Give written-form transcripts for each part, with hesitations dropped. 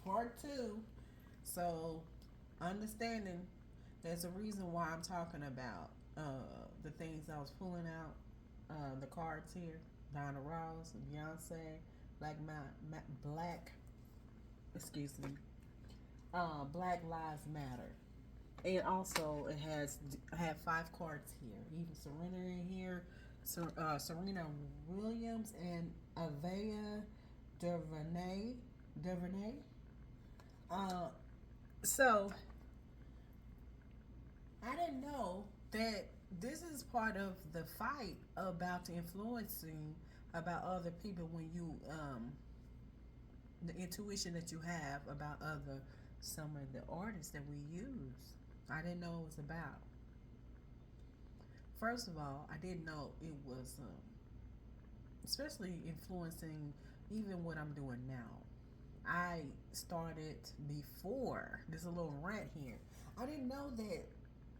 part two. So, understanding there's a reason why I'm talking about the things I was pulling out, the cards here. Donna Ross, Beyonce, Black, excuse me, Black Lives Matter. And also, I have five cards here. Even Serena in here, Serena Williams and Avaya DuVernay. Uh, so I didn't know that this is part of the fight about influencing about other people when you the intuition that you have about other some of the artists that we use. I didn't know it was about. First of all, I didn't know it was especially influencing even what I'm doing now. I started before. There's a little rant here. I didn't know that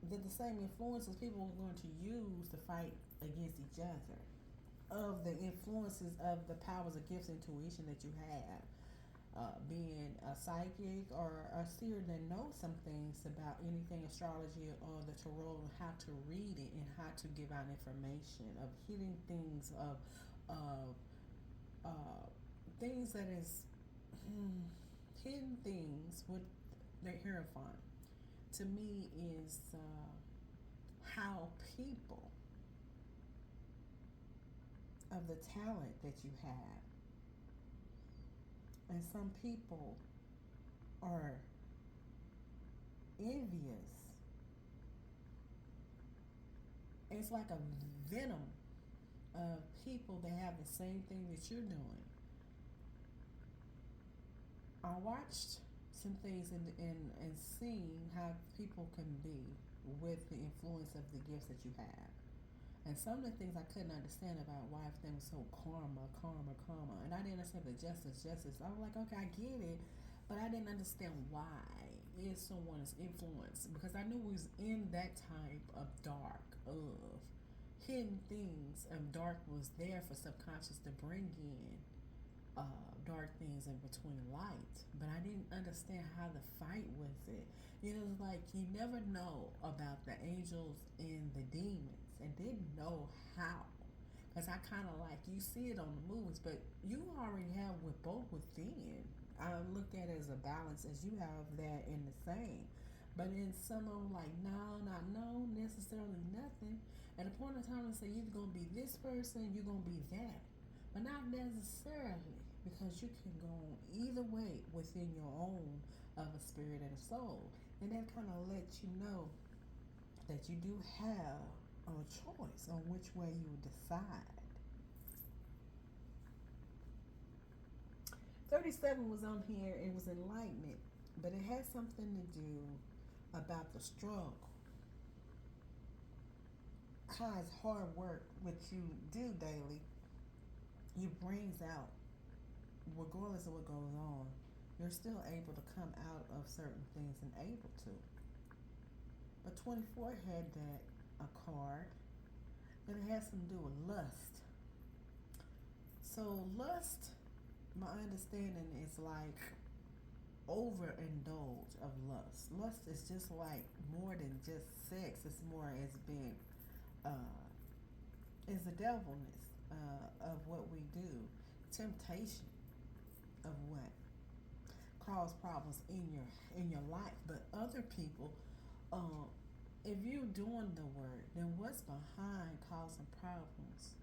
the same influences people were going to use to fight against each other. Of the influences of the powers of gifts, intuition that you have, being a psychic or a seer that knows some things about anything astrology or the tarot, and how to read it and how to give out information of hidden things of uh, things that is hidden things with the hierophant to me is how people of the talent that you have, and some people are envious. It's like a venom of people that have the same thing that you're doing. I watched some things and seen how people can be with the influence of the gifts that you have. And some of the things I couldn't understand about why everything was so karma. And I didn't understand the justice. I was like, okay, I get it. But I didn't understand why is someone is influenced. Because I knew we was in that type of dark, of hidden things. And dark was there for subconscious to bring in dark things in between light, but I didn't understand how to fight with it. You know, it's like you never know about the angels and the demons, and didn't know how. Because I kind of like you see it on the movies, but you already have with both within. I look at it as a balance, as you have that in the same. But in some of them, like, no, not no, necessarily nothing. At a point in time, they say you're going to be this person, you're going to be that. But not necessarily, because you can go either way within your own of a spirit and a soul. And that kind of lets you know that you do have a choice on which way you would decide. 37 was on here, it was enlightenment, but it has something to do about the struggle. How it's hard work, what you do daily, you brings out, regardless of what goes on, you're still able to come out of certain things and able to. But 24 had that a card that it has something to do with lust. So lust, my understanding is like overindulge of lust. Lust is just like more than just sex. It's more as being is the devilness of what we do, temptation of what cause problems in your life. But other people, uh, if you're doing the work, then what's behind causing problems?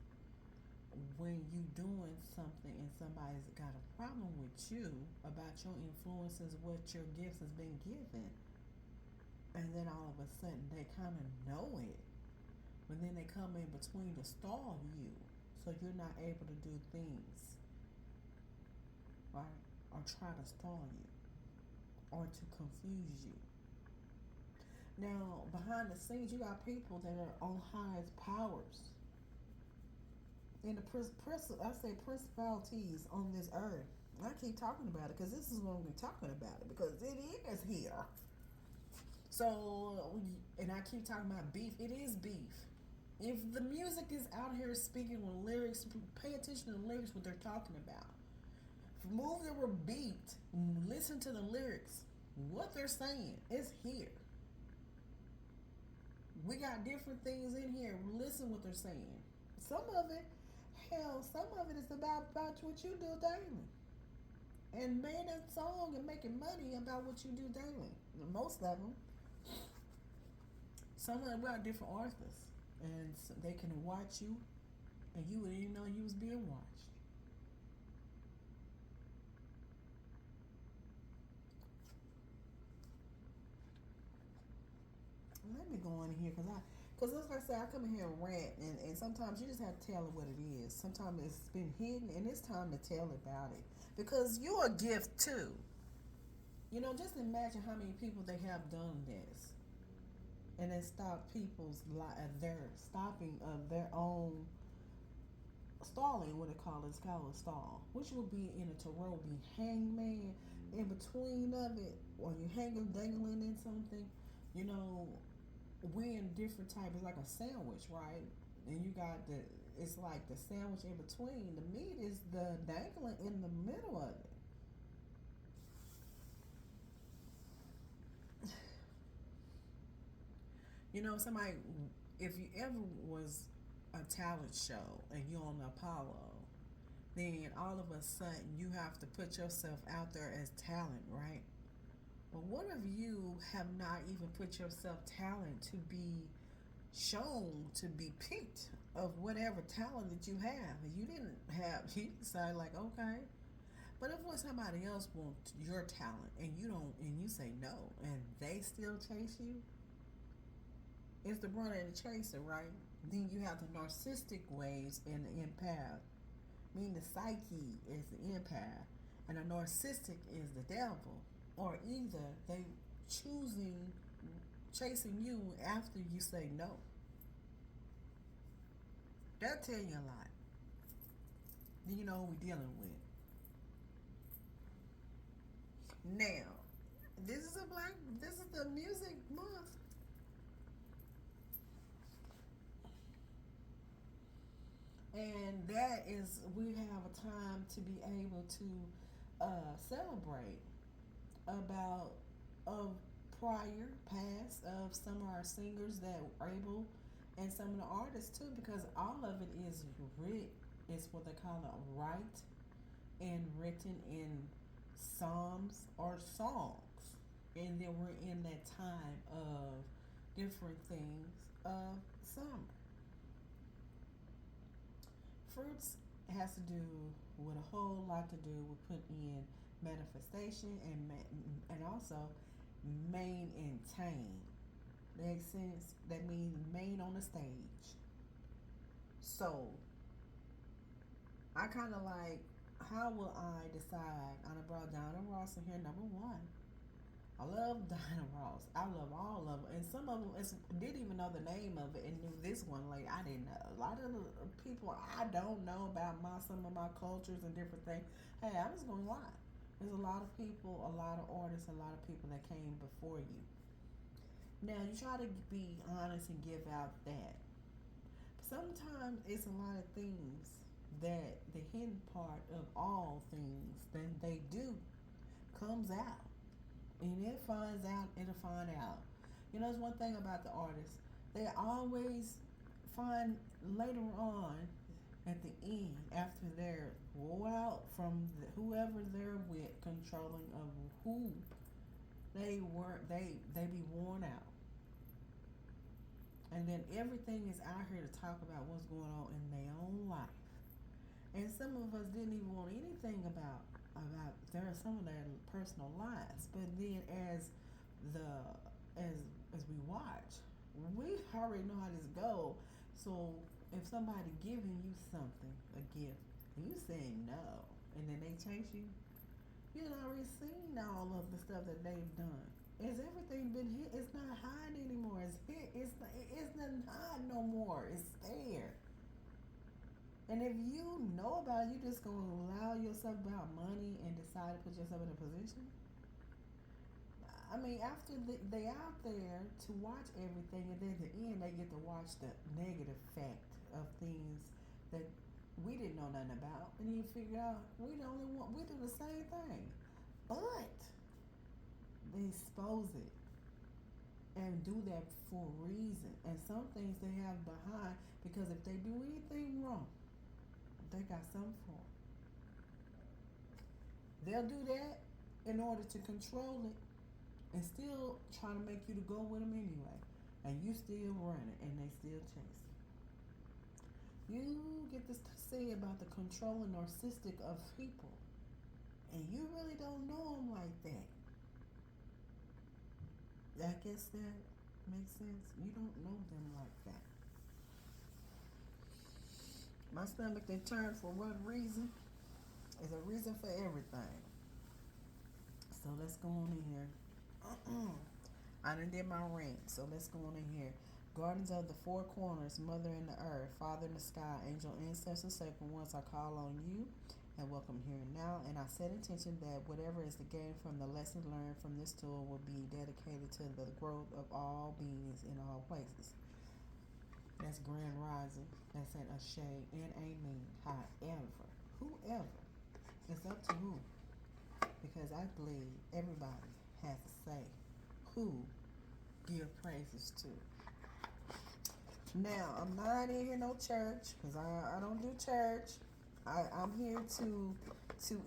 When you doing something and somebody's got a problem with you about your influences, what your gifts has been given, and then all of a sudden they kind of know it, but then they come in between to stall you, so you're not able to do things, right? Or try to stall you, or to confuse you. Now, behind the scenes, you got people that are on highest powers in the I say principalities on this earth. I keep talking about it because this is what we're talking about it because it is here. So, and I keep talking about beef. It is beef. If the music is out here speaking with lyrics, pay attention to the lyrics, what they're talking about. move your beat, listen to the lyrics. What they're saying is here. We got different things in here. Listen what they're saying. Some of it, hell, some of it is about what you do daily. And made a song and making money about what you do daily. Most of them. Some of them got different artists. And they can watch you and you wouldn't even know you was being watched. Let me go in here because like I say, I come in here and rant, and sometimes you just have to tell it what it is. Sometimes it's been hidden, and it's time to tell about it because you're a gift too. You know, just imagine how many people they have done this, and then stop people's their stopping of their own stalling. What they call it, it's called a stall, which will be in a tarot, be hangman in between of it, or you hanging dangling in something. You know, we in different types. It's like a sandwich, right? And you got it's like the sandwich in between. The meat is the dangling in the middle of it. You know, somebody, if you ever was a talent show and you're on Apollo, then all of a sudden you have to put yourself out there as talent, right? But what if you have not even put yourself talent to be shown, to be picked of whatever talent that you have? And you didn't have, you decide like, okay. But if what somebody else wants your talent and you don't, and you say no, and they still chase you, it's the runner and the chaser, right? Then you have the narcissistic waves and the empath. Meaning the psyche is the empath, and the narcissistic is the devil. Or either they chasing you after you say no. That'll tell you a lot. Then you know who we're dealing with. Now, this is the music month. And that is, we have a time to be able to celebrate about of prior past of some of our singers that were able, and some of the artists too, because all of it is it's what they call it, right and written in psalms or songs. And then we're in that time of different things of summer. Fruits has to do with a whole lot to do with putting in manifestation and also maintain. Makes sense. That means main on the stage. So I kind of like, how will I decide? I brought Donna Ross in here, number one. I love Diana Ross. I love all of them, and some of them didn't even know the name of it, and knew this one. Like I didn't know. A lot of the people I don't know about some of my cultures and different things. Hey, I'm just gonna lie. There's a lot of people, a lot of artists, a lot of people that came before you. Now you try to be honest and give out that. Sometimes it's a lot of things that the hidden part of all things that they do comes out. And it finds out, it'll find out. You know, there's one thing about the artists. They always find later on at the end, after they're wore out from whoever they're with, controlling of who they were, they be worn out. And then everything is out here to talk about what's going on in their own life. And some of us didn't even want anything about there are some of their personal lives. But then as we watch, we already know how this go. So if somebody giving you something, a gift, and you saying no, and then they chase you, you done already seen all of the stuff that they've done. Has everything been hit? It's not hiding anymore. It's hit. It's not hide no more. It's there. And if you know about it, you just gonna allow yourself about money and decide to put yourself in a position. I mean, after they out there to watch everything, and then at the end they get to watch the negative fact of things that we didn't know nothing about, and you figure out we the only one. We do the same expose it and do that for a reason. And some things they have behind, because if they do anything wrong, they got something for it. They'll do that in order to control it and still try to make you to go with them anyway. And you still running and they still chasing. You get this to say about the controlling narcissistic of people, and you really don't know them like that. I guess that makes sense. You don't know them like that. My stomach then turned for what reason? There's a reason for everything. So let's go on in here. I done did my rant, so let's go on in here. Guardians of the four corners, mother in the earth, father in the sky, angel, ancestors, sacred ones, I call on you and welcome here and now. And I set intention that whatever is the gain from the lessons learned from this tool will be dedicated to the growth of all beings in all places. That's grand rising. That's an Ashe and Amen. However, whoever, it's up to who. Because I believe everybody has to say who give praises to. Now, I'm not in here no church, because I don't do church. I'm here to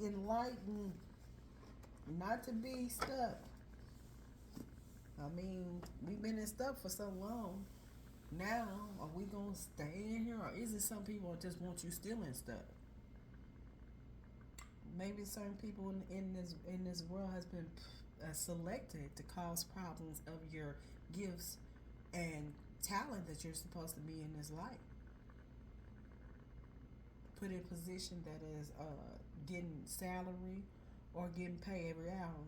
enlighten, not to be stuck. I mean, we've been in stuck for so long. Now, are we going to stay in here, or is it some people just want you still in stuck? Maybe certain people in this world has been selected to cause problems of your gifts and talent that you're supposed to be in this life. Put in a position that is getting salary or getting paid every hour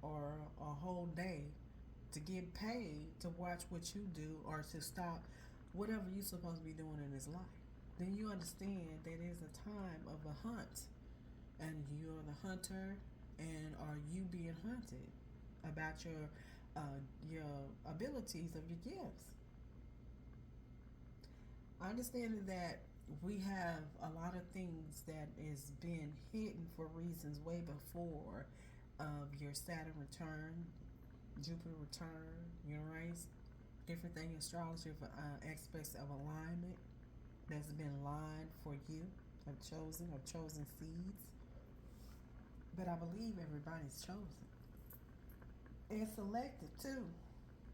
or a whole day to get paid to watch what you do or to stop whatever you're supposed to be doing in this life. Then you understand that it's a time of a hunt, and you're the hunter, and are you being hunted about your abilities of your gifts. I understand that we have a lot of things that is being hidden for reasons way before of your Saturn return, Jupiter return, Uranus, different things in astrology for aspects of alignment that's been lined for you, of chosen seeds. But I believe everybody's chosen. And selected too.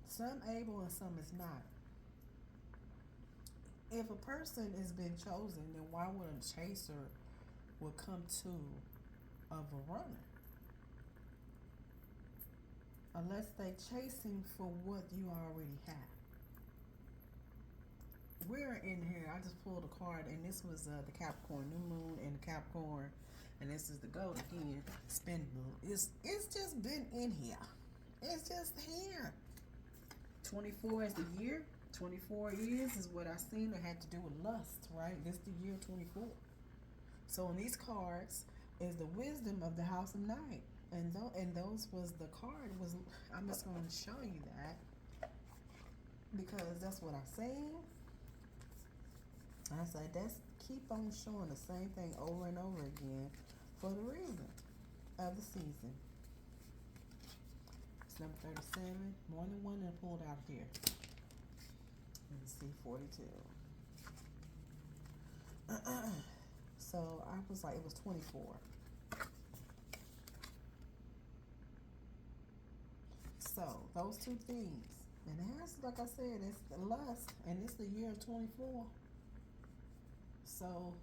Some able and some is not. If a person has been chosen, then why would a chaser would come to of a runner? Unless they chasing for what you already have. We're in here, I just pulled a card, and this was the Capricorn New Moon and the Capricorn, and this is the gold again, spin moon. It's just been in here. It's just here. 24 is the year. 24 years is what I seen that had to do with lust, right? This is the year 24. So in these cards is the wisdom of the house of night. And those was the card was, I'm just going to show you that because that's what I seen. I said, that's keep on showing the same thing over and over again for the reason of the season. It's number 37, more than one that pulled out here. Let's see, 42. So I was like, it was 24. So those two things, and it has, like I said, it's the lust, and it's the year 24. So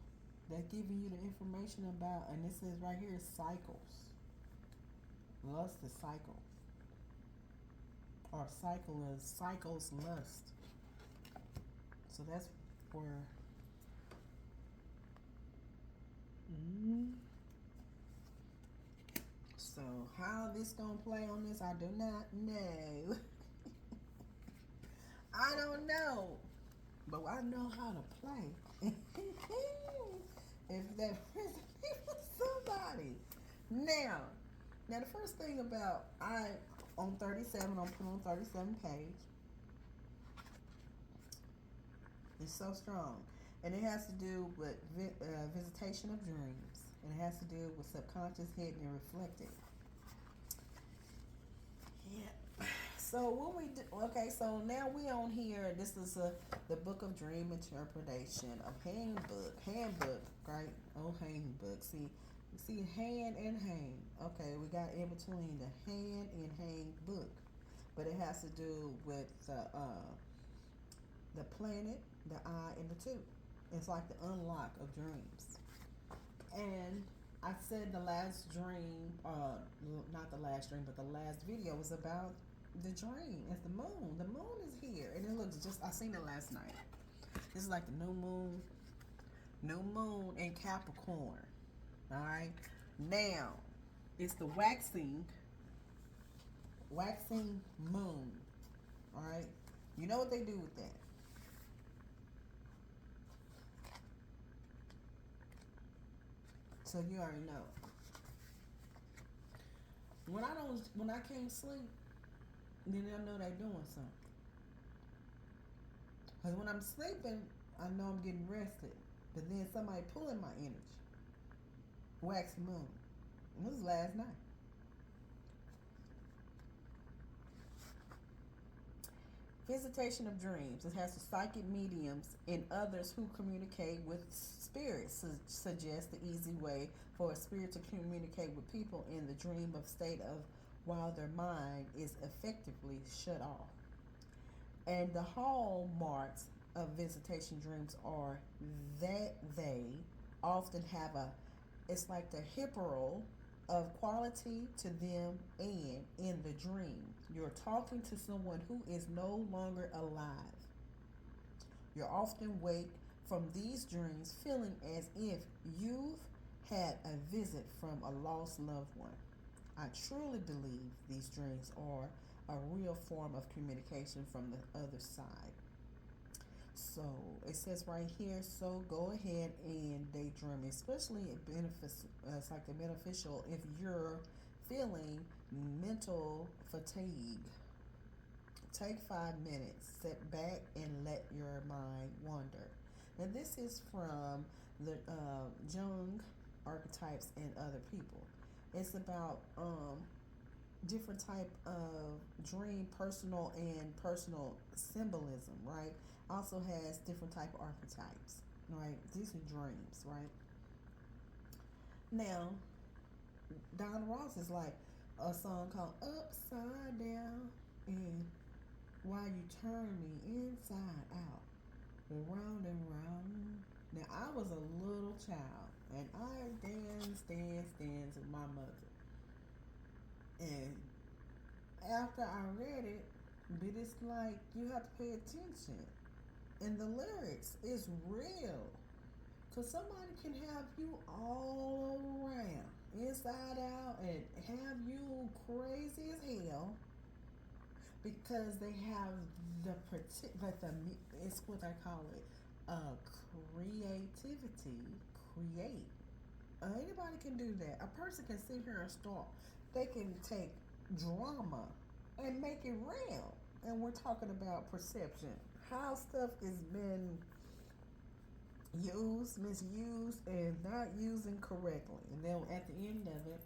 they're giving you the information about, and this is right here, cycles. Lust is cycle, or cycles lust. So that's where. So how this gonna play on this, I do not know. I don't know, but I know how to play. If that resonates with somebody. Now the first thing about on 37, I'm put on 37 page. It's so strong, and it has to do with visitation of dreams, and it has to do with subconscious, hidden, and reflected. Yeah. So what we do? Okay, so now we on here. This is the Book of Dream Interpretation, a handbook, right? Oh, handbook. See, hand and hang. Okay, we got in between the hand and hang book, but it has to do with the planet, the eye, and the two. It's like the unlock of dreams. And I said the last dream, not the last dream, but the last video was about the dream. It's the moon. The moon is here, and it looks just. I seen it last night. This is like the new moon in Capricorn. All right. Now, it's the waxing moon. All right. You know what they do with that? So you already know. When I can't sleep, then I know they doing something. Cause when I'm sleeping, I know I'm getting rested. But then somebody pulling my energy. Wax moon. And this was last night. Visitation of dreams. It has the psychic mediums and others who communicate with spirits. Suggests the easy way for a spirit to communicate with people in the dream of state of while their mind is effectively shut off. And the hallmarks of visitation dreams are that they often have a, it's like the hipperal of quality to them, and in the dream you're talking to someone who is no longer alive. You're often wake from these dreams feeling as if you've had a visit from a lost loved one. I truly believe these dreams are a real form of communication from the other side. So it says right here, so go ahead and daydream, especially it benefits. It's like the beneficial if you're feeling mental fatigue. Take 5 minutes, sit back, and let your mind wander. Now this is from the Jung archetypes and other people. It's about different type of dream, personal symbolism, right? Also has different type of archetypes, right? These are dreams, right? Now, Don Ross is like a song called Upside Down, and while you turn me inside out, round and round. Now, I was a little child, and I danced with my mother. And after I read it, but it's like you have to pay attention. And the lyrics is real. Because somebody can have you all around, inside out, and have you crazy as hell because they have it's what I call it, creativity, create. Anybody can do that. A person can sit here and start. They can take drama and make it real. And we're talking about perception. How stuff is been used, misused, and not using correctly. And then at the end of it,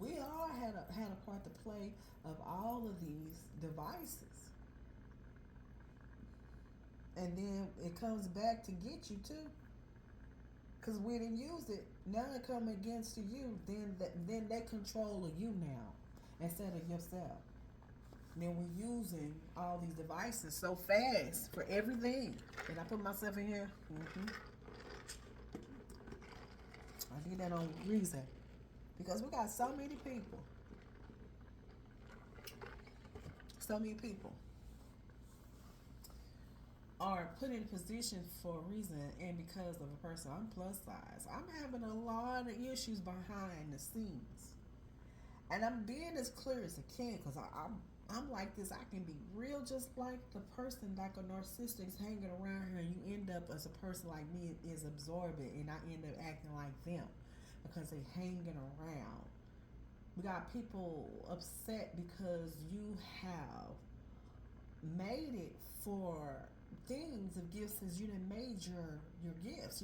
we all had a part to play of all of these devices. And then it comes back to get you too. Because we didn't use it. Now it come against you. Then they control you now instead of yourself. Then we're using all these devices so fast for everything. And I put myself in here. I did that on reason. Because we got so many people. So many people are put in position for a reason and because of a person. I'm plus size. I'm having a lot of issues behind the scenes. And I'm being as clear as I can because I'm like this. I can be real just like the person like a narcissist is hanging around here and you end up as a person like me is absorbent and I end up acting like them because they hanging around. We got people upset because you have made it for things of gifts as you done made your gifts.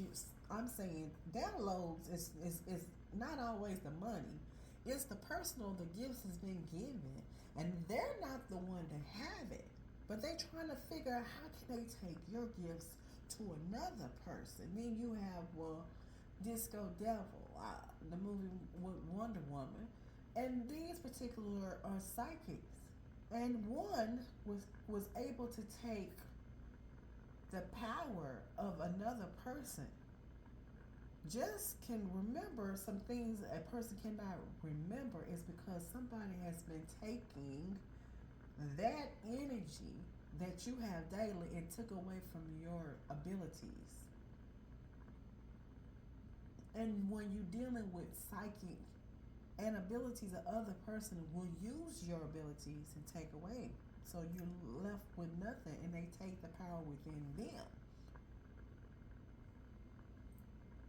I'm saying downloads is not always the money. It's the personal, the gifts has been given, and they're not the one to have it. But they're trying to figure out how can they take your gifts to another person. Then you have, well, Disco Devil, the movie with Wonder Woman, and these particular are psychics, and one was able to take the power of another person. Just can remember some things a person cannot remember is because somebody has been taking that energy that you have daily and took away from your abilities. And when you're dealing with psychic and abilities, the other person will use your abilities and take away. So you're left with nothing and they take the power within them.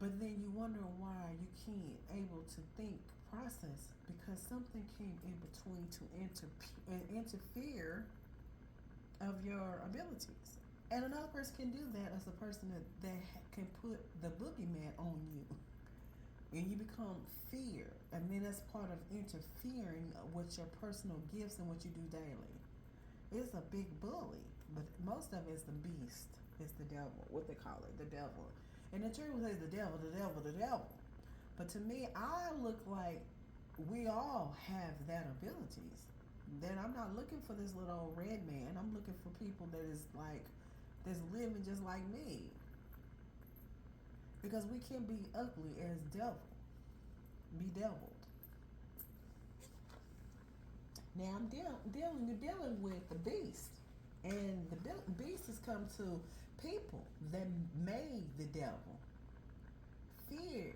But then you wonder why you can't able to think, process, because something came in between to interfere of your abilities. And another person can do that as a person that can put the boogeyman on you. And you become fear. And then that's part of interfering with your personal gifts and what you do daily. It's a big bully. But most of it is the beast. It's the devil. What they call it, the devil. And the church says the devil, the devil, the devil. But to me, I look like we all have that abilities. Then I'm not looking for this little old red man. I'm looking for people that is like, that's living just like me. Because we can be ugly as devil, bedeviled. Now you're dealing with the beast, and the beast has come to people that made the devil. Fear.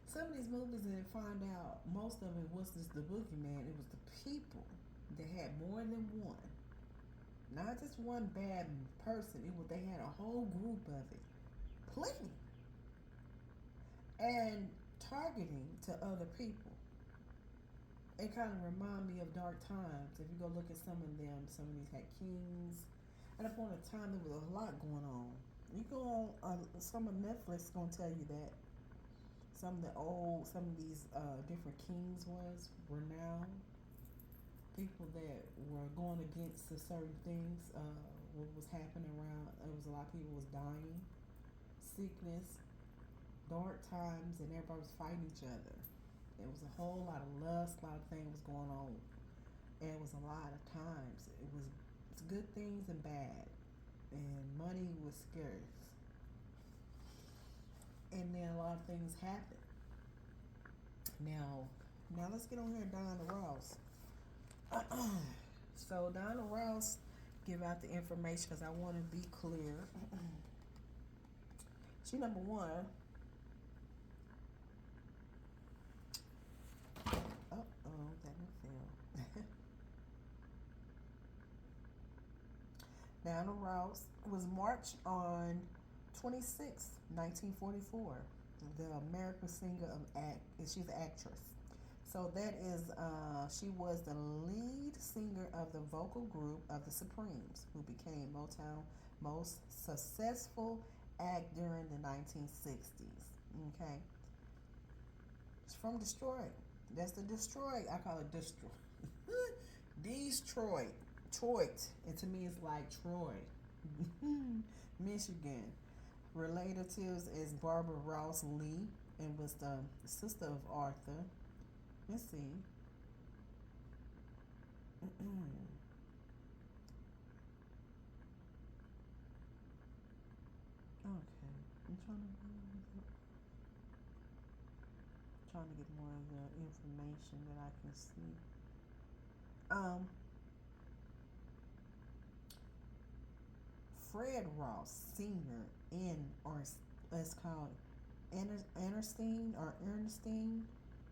Some of these movies and find out most of it was just the boogeyman. It was the people that had more than one, not just one bad person. They had a whole group of it, plenty, and targeting to other people. It kind of remind me of dark times. If you go look at some of them, some of these had kings. At a point in time, there was a lot going on. You go on some of Netflix gonna tell you that some of these different kings were now people that were going against the certain things. What was happening around? It was a lot of people was dying, sickness, dark times, and everybody was fighting each other. There was a whole lot of lust, a lot of things was going on. And it was a lot of times. It was good things and bad. And money was scarce. And then a lot of things happened. Now let's get on here and Diana Ross. So Diana Ross give out the information because I want to be clear. She number one. That one fell. Diana Ross was marched on 26, 1944. The American singer of she's an actress. So that is, she was the lead singer of the vocal group of the Supremes, who became Motown's most successful act during the 1960s. Okay, it's from Detroit. That's the Detroit. I call it Detroit. Detroit. Detroit. And to me, it's like Troy, Michigan. Relatives is Barbara Ross Lee and was the sister of Arthur. Let's see. Okay. I'm trying to get more of the information that I can see. Fred Ross Sr. or it's called Ernestine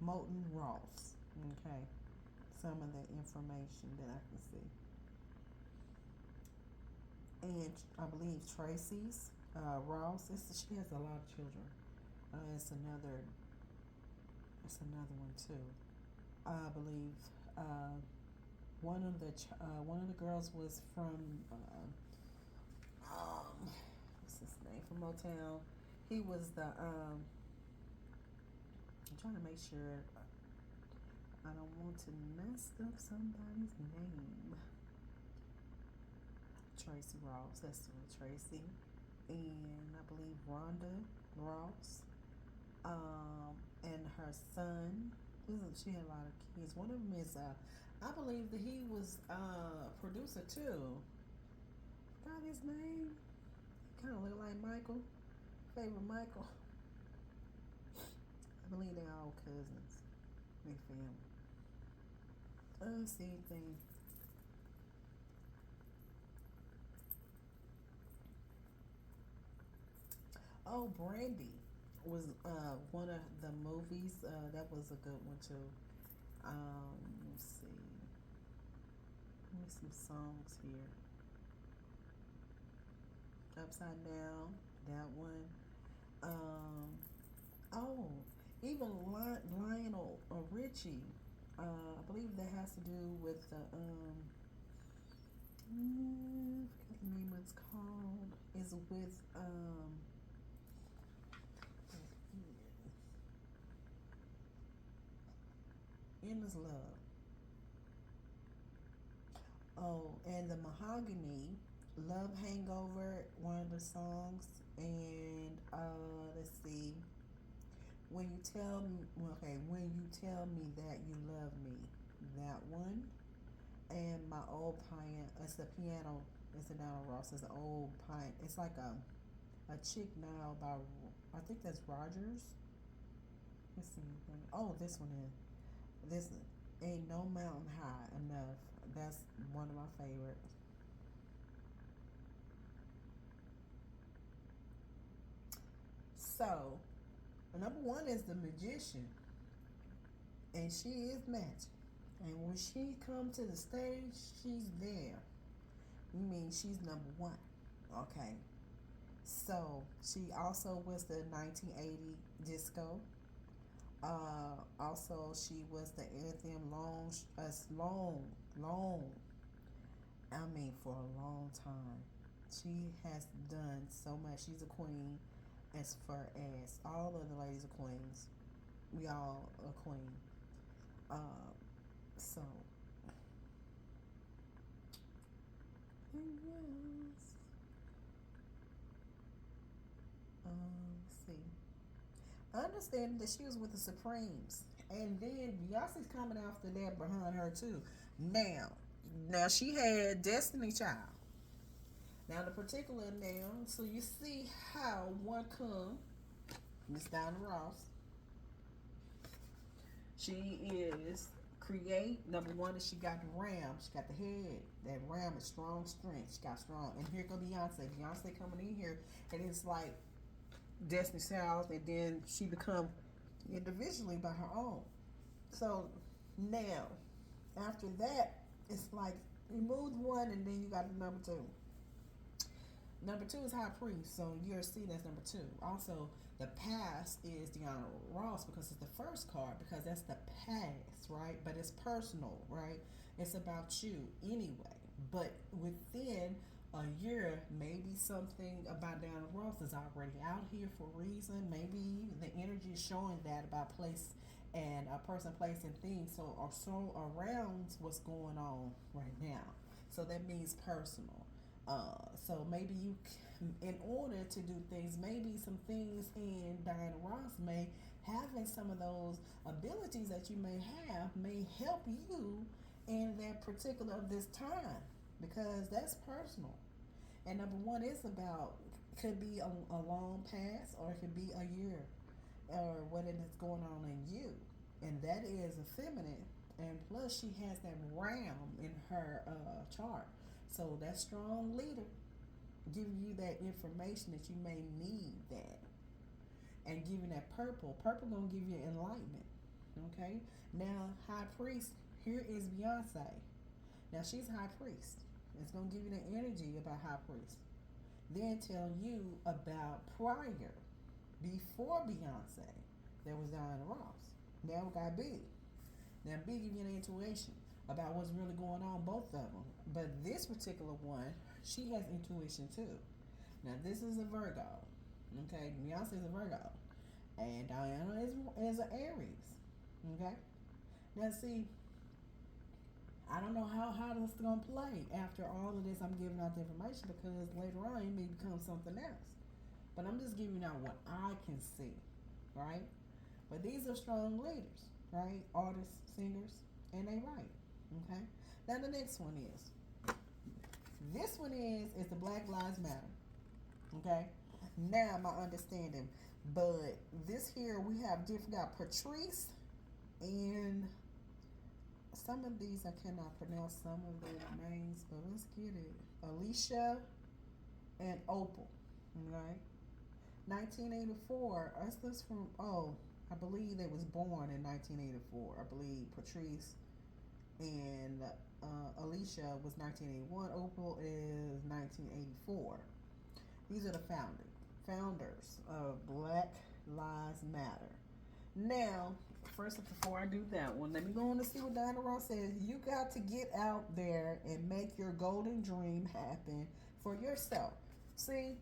Moulton Ross. Okay, some of the information that I can see. And I believe Tracy's Ross. She has a lot of children. It's another one too. I believe one of the girls was from what's his name, from Motown. He was the I'm trying to make sure to mess up somebody's name. Tracy Ross. That's Tracy. And I believe Rhonda Ross. And her son. She had a lot of kids. One of them is, I believe that he was a producer too. Forgot his name. He kind of look like Michael. Favorite Michael. I believe they're all cousins. They family. Same thing. Oh, Brandy was one of the movies. That was a good one too. Let's see. Give me some songs here. Upside Down. That one. Um, oh, even Lionel Richie. I believe that has to do with the I forget the name it's called. Is with Endless Love. Oh, and the Mahogany, Love Hangover, one of the songs, and let's see, when you tell me, okay, when you tell me that you love me, that one, and my old piano, it's a piano, it's a Donald Ross, it's an old piano, it's like a chick now by, I think that's Rogers. Let's see, oh, this one is, this ain't no mountain high enough. That's one of my favorites. So, number one is the magician, and she is magic. And when she comes to the stage, she's there. You mean she's number one? Okay. So she also was the 1980 disco. Also, she was the anthem long. I mean, for a long time. She has done so much. She's a queen, as far as all of the ladies are queens. We all are queen. Uh, so, yes. Let's see. I understand that she was with the Supremes, and then Beyonce's coming after that behind her too. Now, now she had Destiny Child. Now the particular now, so you see how one come, Miss Diana Ross. She is create number one is she got the ram, she got the head. That ram is strong strength. She got strong. And here go Beyonce. Beyonce coming in here and it's like Destiny Child, and then she become individually by her own. So now, after that, it's like you moved one, and then you got the number two. Number two is High Priest, so you're seeing that's number two. Also, the past is Deanna Ross because it's the first card because that's the past, right? But it's personal, right? It's about you anyway. But within a year, maybe something about Diana Ross is already out here for a reason. Maybe the energy is showing that about place and a person, place, and things. So are so around what's going on right now. So that means personal. So maybe you, in order to do things, maybe some things in Diana Ross may having some of those abilities that you may have may help you in that particular of this time because that's personal. And number one is about could be a long past or it could be a year or what it is going on in you, and that is a feminine. And plus, she has that ram in her chart, so that strong leader giving you that information that you may need that, and giving that purple. Purple gonna give you enlightenment. Okay. Now, high priest. Here is Beyonce. Now she's high priest. It's gonna give you the energy about high priest. Then tell you about prior, before Beyonce, there was Diana Ross. Now we got B. Now B give you an intuition about what's really going on, both of them. But this particular one, she has intuition too. Now this is a Virgo. Okay, Beyonce is a Virgo, and Diana is an Aries. Okay. Now see, I don't know how this is gonna play after all of this. I'm giving out the information because later on it may become something else. But I'm just giving out what I can see, right? But these are strong leaders, right? Artists, singers, and they write. Okay. Now the next one is this one is the Black Lives Matter. Okay. Now my understanding, but this here we have different. Got Patrice and some of these I cannot pronounce some of their names, but let's get it. Alicia and Opal. Right. 1984. Us this from I believe they was born in 1984. I believe Patrice and Alicia was 1981. Opal is 1984. These are the founders of Black Lives Matter. Now, first, before I do that one, let me go on to see what Diana Ross says. You got to get out there and make your golden dream happen for yourself. See,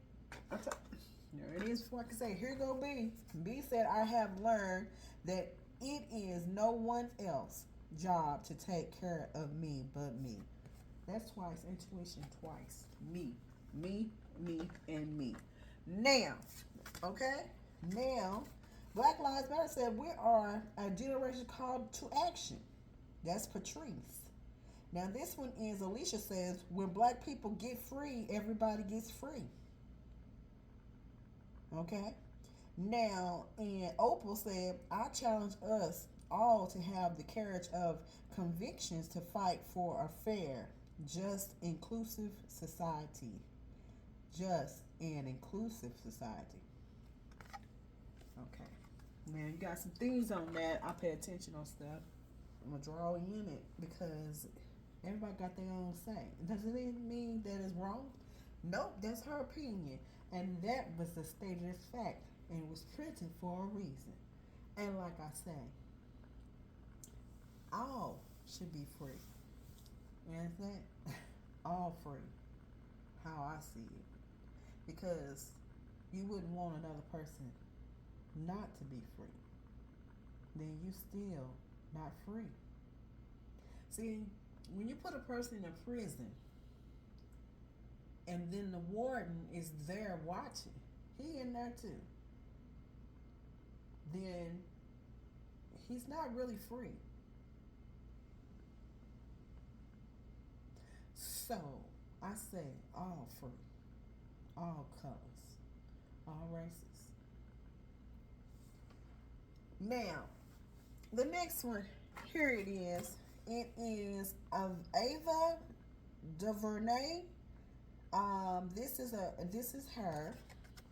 there it is. Before I can say, here go B. B said, I have learned that it is no one else's job to take care of me but me. That's twice. Intuition twice. Me, and me. Now, okay? Now, Black Lives Matter said we are a generation called to action. That's Patrice. Now, this one is Alicia says, when black people get free, everybody gets free. Okay? Now, and Opal said, I challenge us all to have the courage of convictions to fight for a fair, just, inclusive society. Just and inclusive society. Okay. Now, you got some things on that. I pay attention on stuff. I'm going to draw in it because everybody got their own say. Doesn't it mean that it's wrong? Nope, that's her opinion. And that was the stated fact. And it was printed for a reason. And like I say, all should be free. You understand? All free. How I see it. Because you wouldn't want another person not to be free. Then you still not free. See, when you put a person in a prison and then the warden is there watching, he in there too, then he's not really free. So I say all free, all colors, all races. Now, the next one, here it is. It is of Ava DuVernay. This is her.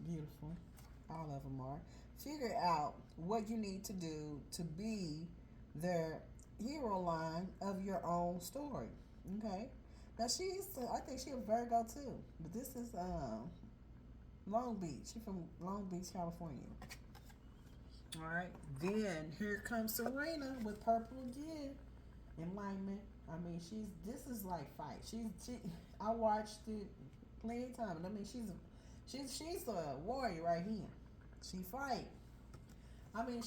Beautiful. All of them are. Figure out what you need to do to be the hero line of your own story. Okay. Now I think she's a Virgo too. But this is Long Beach. She's from Long Beach, California. All right. Then here comes Serena with purple again. Enlightenment. I mean, this is like fight. I watched it plenty of times. I mean, she's a warrior right here. She fight. I mean,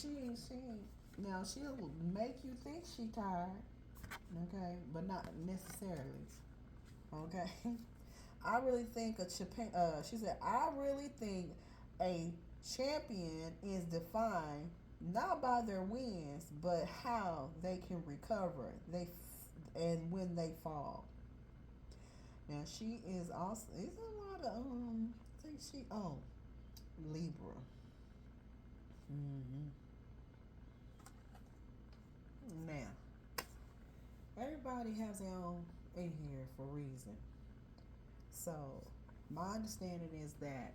now she'll make you think she tired, okay, but not necessarily, okay. I really think she said, I really think a champion is defined not by their wins, but how they can recover. And when they fall. Now she is also. There's a lot of I think she Libra. Mm-hmm. Now everybody has their own in here for a reason. So my understanding is that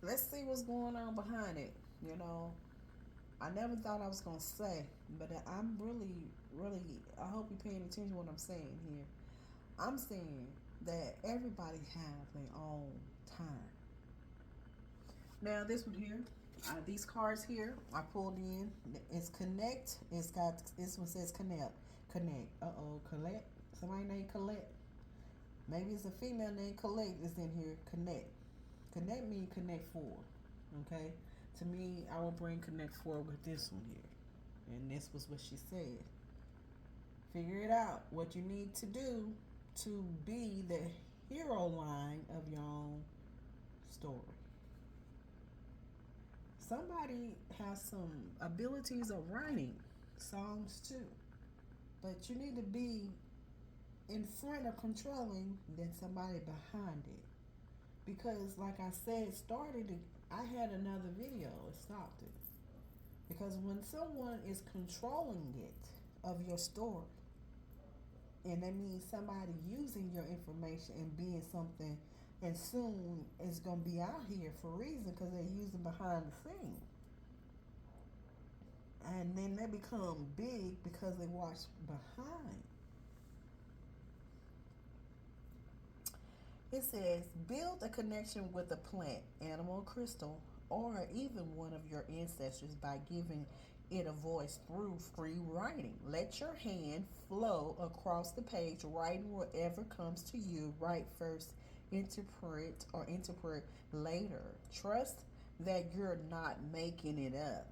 let's see what's going on behind it. You know, I never thought I was going to say, but I'm really, I hope you're paying attention to what I'm saying here. I'm saying that everybody has their own time. Now, this one here, these cards here, I pulled in. It's Connect. This one says Connect. Colette. Somebody named Colette. Maybe it's a female named Colette is in here. Connect. Connect means connect forward. Okay? To me, I will bring connect forward with this one here. And this was what she said. Figure it out what you need to do to be the hero line of your own story. Somebody has some abilities of writing songs too, but you need to be in front of controlling than somebody behind it. Because, like I said, I had another video, it stopped it. Because when someone is controlling it of your story, and that means somebody using your information and being something, and soon it's going to be out here for a reason because they're using behind the scene. And then they become big because they watch behind. It says, build a connection with a plant, animal, crystal, or even one of your ancestors by giving it a voice through free writing. Let your hand flow across the page, writing whatever comes to you. Write first, interpret later. Trust that you're not making it up.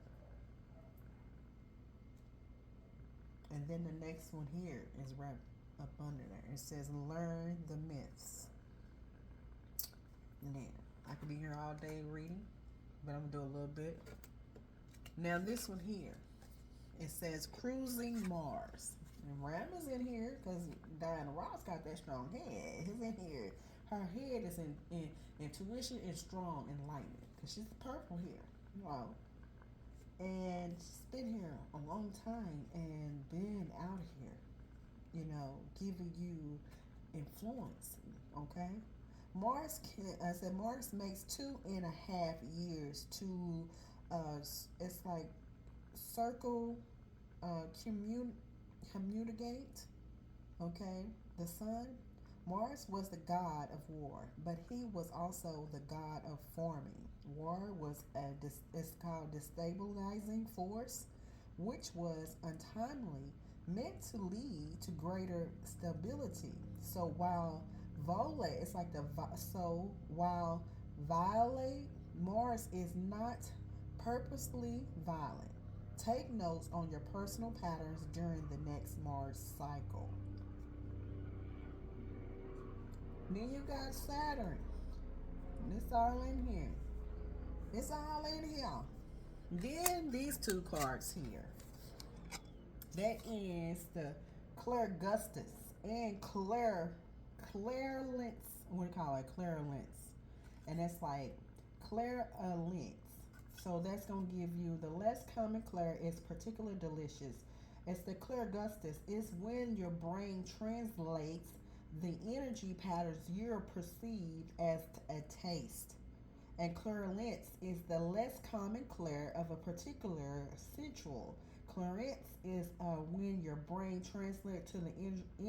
And then the next one here is right up under there. It says, learn the myths. Now, I could be here all day reading, but I'm going to do a little bit. Now, this one here, it says cruising Mars. And Ram is in here because Diana Ross got that strong head. He's in here. Her head is in intuition and strong enlightenment because she's purple here. Wow. And she's been here a long time and been out here, giving you influence, okay? Mars makes 2.5 years to it's like circle communicate, okay? The sun. Mars was the god of war, but he was also the god of farming. War was it's called destabilizing force, which was untimely meant to lead to greater stability. So while while violate, Mars is not purposely violent. Take notes on your personal patterns during the next Mars cycle. Then you got Saturn. It's all in here. It's all in here. Then these two cards here. That is the Clairgustus and Clairlence. What do you call it? Clairlence. And that's like Clairlence. So that's going to give you the less common Clair is particularly delicious. It's the Clairgustus. It's when your brain translates the energy patterns you're perceived as a taste. And Clairlence is the less common Clair of a particular sensual. Clairlence is when your brain translates to the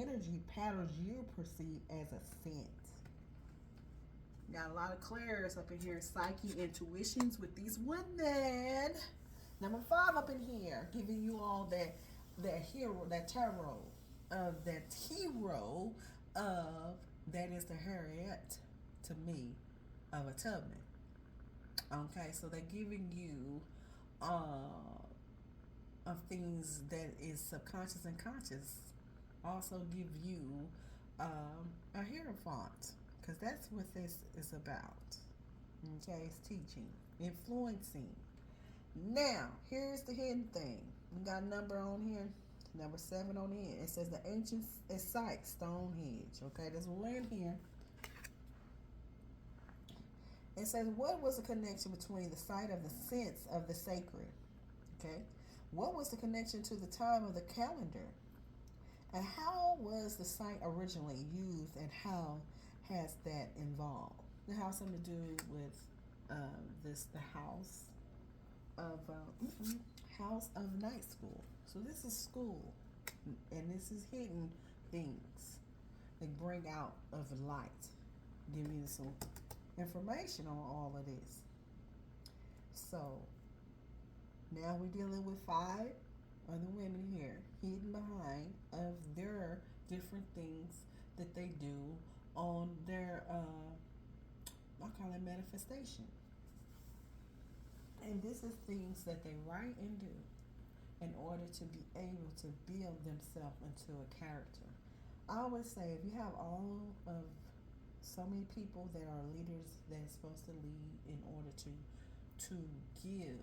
energy patterns you perceive as a scent. Got a lot of clairs up in here. Psyche, intuitions with these women. Number 5 up in here, giving you all that hero, that tarot of that hero of that is the Harriet to me of a Tubman. Okay, so they're giving you of things that is subconscious and conscious. Also give you a hierophant, because that's what this is about. Okay, it's teaching, influencing. Now, here's the hidden thing. We got a number on here, number 7 on the end. It says the ancient site, Stonehenge. Okay, there's one in here. It says, what was the connection between the site of the sense of the sacred? Okay, what was the connection to the time of the calendar? And how was the site originally used, and how has that evolved? It has something to do with the house of night school. So this is school, and this is hidden things they bring out of light. Give you some information on all of this. So now we're dealing with 5 other women here, hidden behind of their different things that they do on their I call it manifestation. And this is things that they write and do in order order to be able to build themselves into a character. I always say if you have all of so many people that are leaders that's supposed to lead in order to give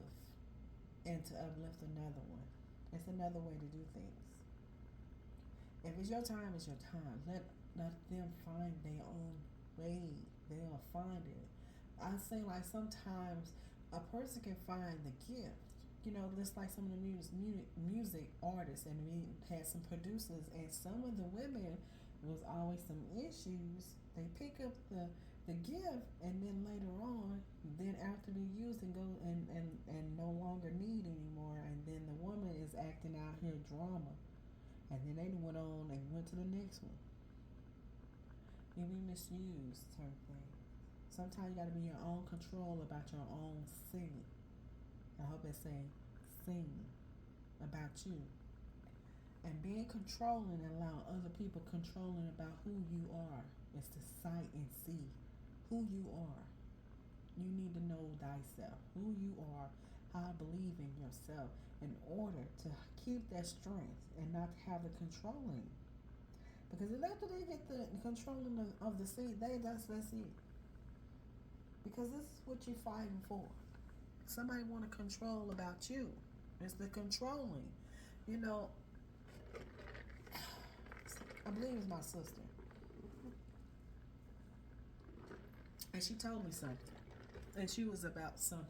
and to uplift another one. It's another way to do things. If it's your time, it's your time. Let them find their own way. They'll find it. I say like sometimes a person can find the gift. You know, just like some of the music artists, and we had some producers, and some of the women was always some issues. They pick up the gift, and then later on, then after they use and go and no longer need anymore, and then the woman is acting out here drama, and then they went on and went to the next one. You be misused certain things. Sometimes you got to be in your own control about your own singing. I hope it's saying sing about you. And being controlling and allowing other people controlling about who you are is to sight and see who you are. You need to know thyself, who you are, how to believe in yourself in order to keep that strength and not have the controlling. Because after they get the controlling of the seed, that's it. Because this is what you're fighting for. Somebody want to control about you. It's the controlling. You know, I believe it's my sister. And she told me something. And she was about something.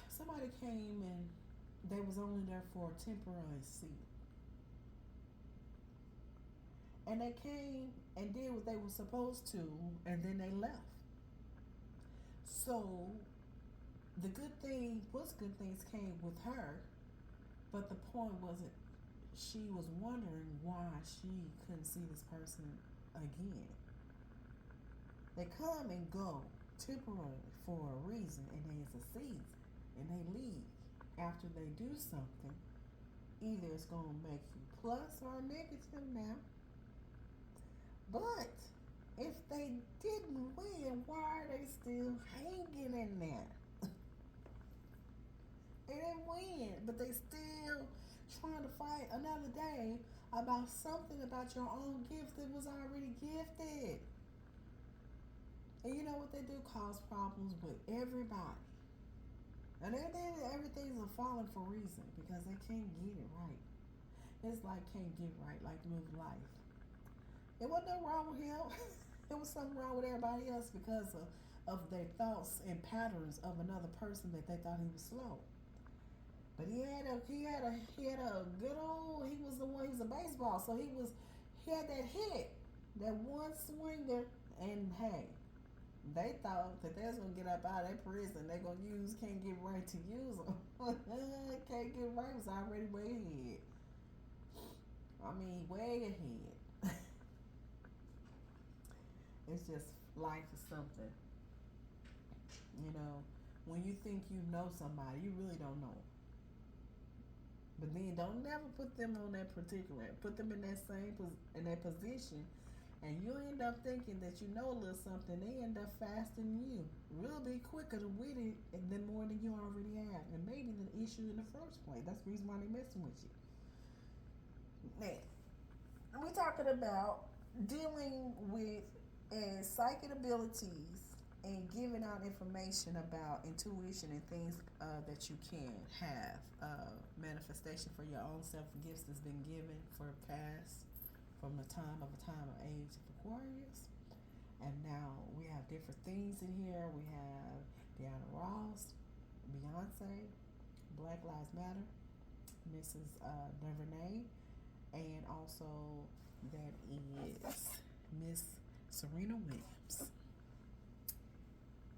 Somebody came and they was only there for a temporary seat. And they came and did what they were supposed to, and then they left. So the good things came with her, but the point wasn't, she was wondering why she couldn't see this person again. They come and go temporarily for a reason, and there's a season, and they leave. After they do something, either it's going to make you plus or negative now. But if they didn't win, why are they still hanging in there? They didn't win, but they still trying to fight another day about something about your own gift that was already gifted. And you know what they do? Cause problems with everybody. And everything's a falling for a reason because they can't get it right. It's like can't get it right, like live life. It wasn't nothing wrong with him. It was something wrong with everybody else because of their thoughts and patterns of another person that they thought he was slow. But he had a good old, he was a baseball, so he had that hit, that one swinger, and hey, they thought that they was gonna get up out of that prison. They gonna can't get right to use them. Can't get right was already way ahead. I mean, way ahead. It's just life is something. You know, when you think you know somebody, you really don't know. But then don't never put them on that particular, put them in that position, and you end up thinking that you know a little something. They end up faster than you, real be quicker to with it than more than you already have, and maybe the issue in the first place. That's the reason why they're messing with you. Now, we're talking about dealing with psychic abilities and giving out information about intuition and things that you can have. Manifestation for your own self gifts has been given for past, from the time of age of Aquarius. And now we have different things in here. We have Deanna Ross, Beyonce, Black Lives Matter, Mrs. Duvernay, and also that is Miss Serena Williams.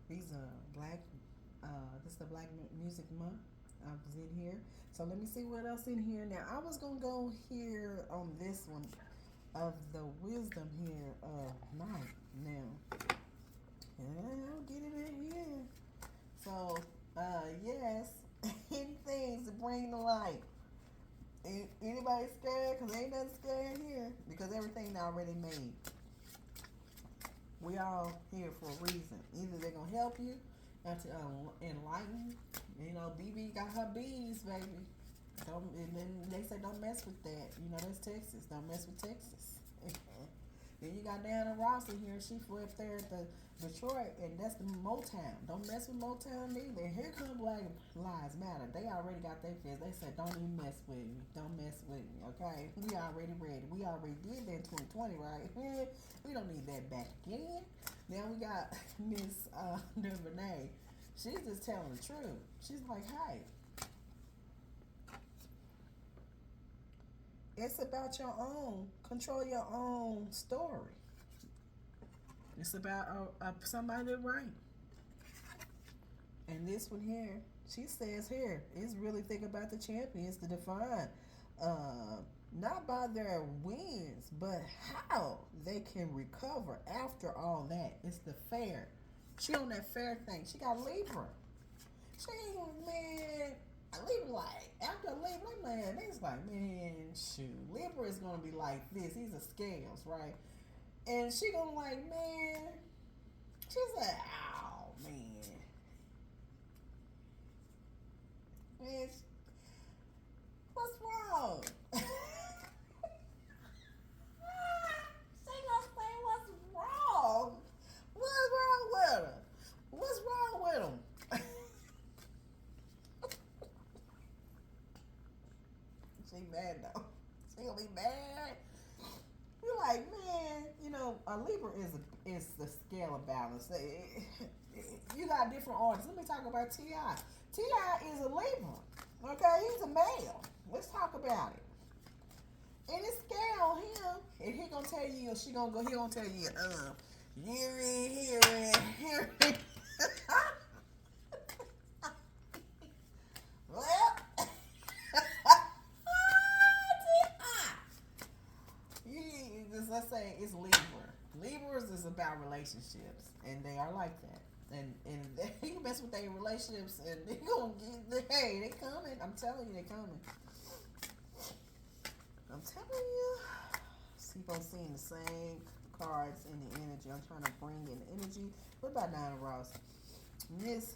These are this is the Black Music Month. I was in here. So let me see what else in here. Now, I was going to go here on this one of the wisdom here of night. Now, I'll get it in here. So, yes, hidden things to bring to light. Anybody scared? Because ain't nothing scared here. Because everything's already made. We all here for a reason. Either they're going to help you or to enlighten. You know, BB got her bees, baby. And then they say don't mess with that. You know, that's Texas. Don't mess with Texas. Then you got Diana Ross in here. She flew up there at the Detroit, and that's the Motown. Don't mess with Motown either. And here come Black Lives Matter. They already got their fist. They said, don't even mess with me. Don't mess with me, okay? We already ready. We already did that in 2020, right? We don't need that back again. Now we got Miss Renee. She's just telling the truth. She's like, hey, it's about your own. Control your own story. It's about somebody to write. And this one here, she says here, is really think about the champions to define, not by their wins, but how they can recover after all that. It's the fair. She on that fair thing. She got Libra. She ain't, man, Libra like, after Libra, man, it's like, man, shoot, Libra is going to be like this. These are scales, right? And she gonna like, man, she's like, oh, man. Man, what's wrong? She gonna say what's wrong. What's wrong with her? What's wrong with him? She mad though. She gonna be mad. You're like, man, you know, a Libra is the scale of balance. You got different artists. Let me talk about T.I. T.I. is a Libra. Okay, he's a male. Let's talk about it. And it's scale him, and he gonna tell you, or she gonna go, he gonna tell you, you're in here. Well, let's say it's Libra. Libras is about relationships, and they are like that. And he can mess with their relationships, and they gonna get, hey, they coming. I'm telling you, they coming. I'm telling you. Keep on seeing the same cards in the energy. I'm trying to bring in the energy. What about Diana Ross? Miss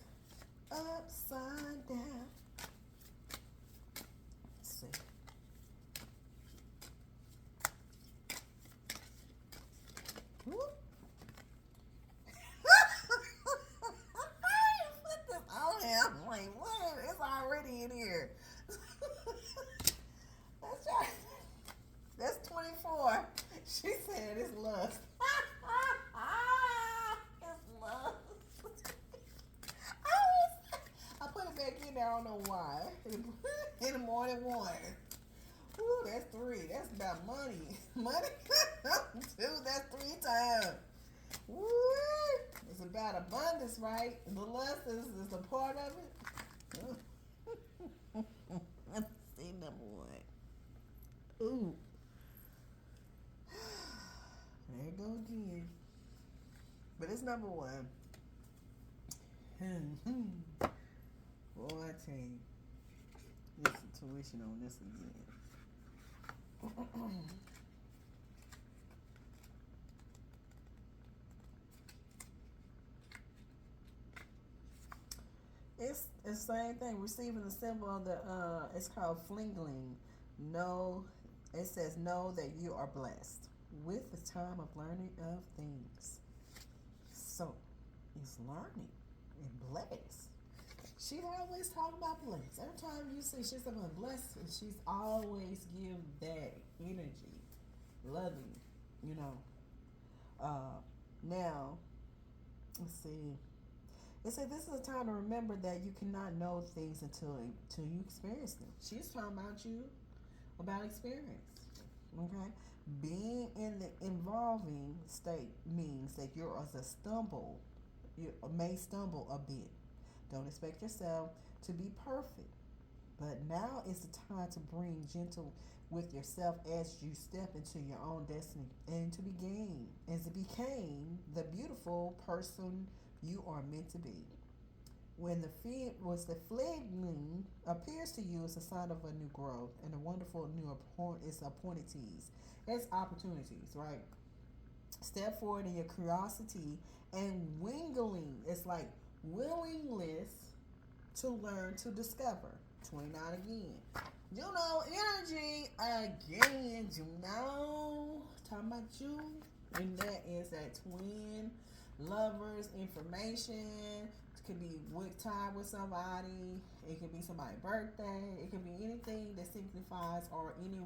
Upside Down. Let's see. Whoop. I put this on here. I'm like, what? It's already in here. That's right. That's 24. She said it's lust. It's lust. I put it back in there. I don't know why. In the morning one. Ooh, that's 3. That's about money. Money. 2, that's 3 times. Woo! It's about abundance, right? The lust is a part of it. Let's see number 1. Ooh. There you go again. But it's number 1. Boy, I tell you. This tuition on this again. It's the same thing. Receiving the symbol of the it's called flingling. No, it says know that you are blessed with the time of learning of things. So it's learning and blessed. She always talk about blessed. Every time you see she's about blessed, she's always give that energy, loving, you know. Now, let's see. It said this is a time to remember that you cannot know things until you experience them. She's talking about you, about experience. Okay, being in the involving state means that you're as a stumble. You may stumble a bit. Don't expect yourself to be perfect, but now is the time to bring gentle with yourself as you step into your own destiny and to became the beautiful person you are meant to be. When the fledgling appears to you as a sign of a new growth and a wonderful new opportunities. It's opportunities, right? Step forward in your curiosity and wingling. It's like willingness to learn, to discover. 29 again. Juno energy again. Juno. Talking about you. And that is that twin lovers information. It could be with time with somebody. It could be somebody's birthday. It could be anything that signifies or any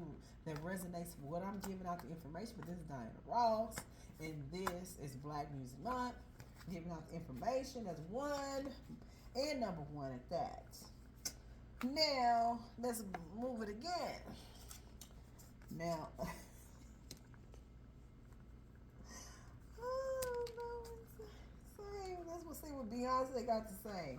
that resonates with what I'm giving out the information. But this is Diana Ross. And this is Black Music Month. Giving out the information. That's one. And number one at that. Now, let's move it again. Now, oh no, let's see what Beyonce got to say.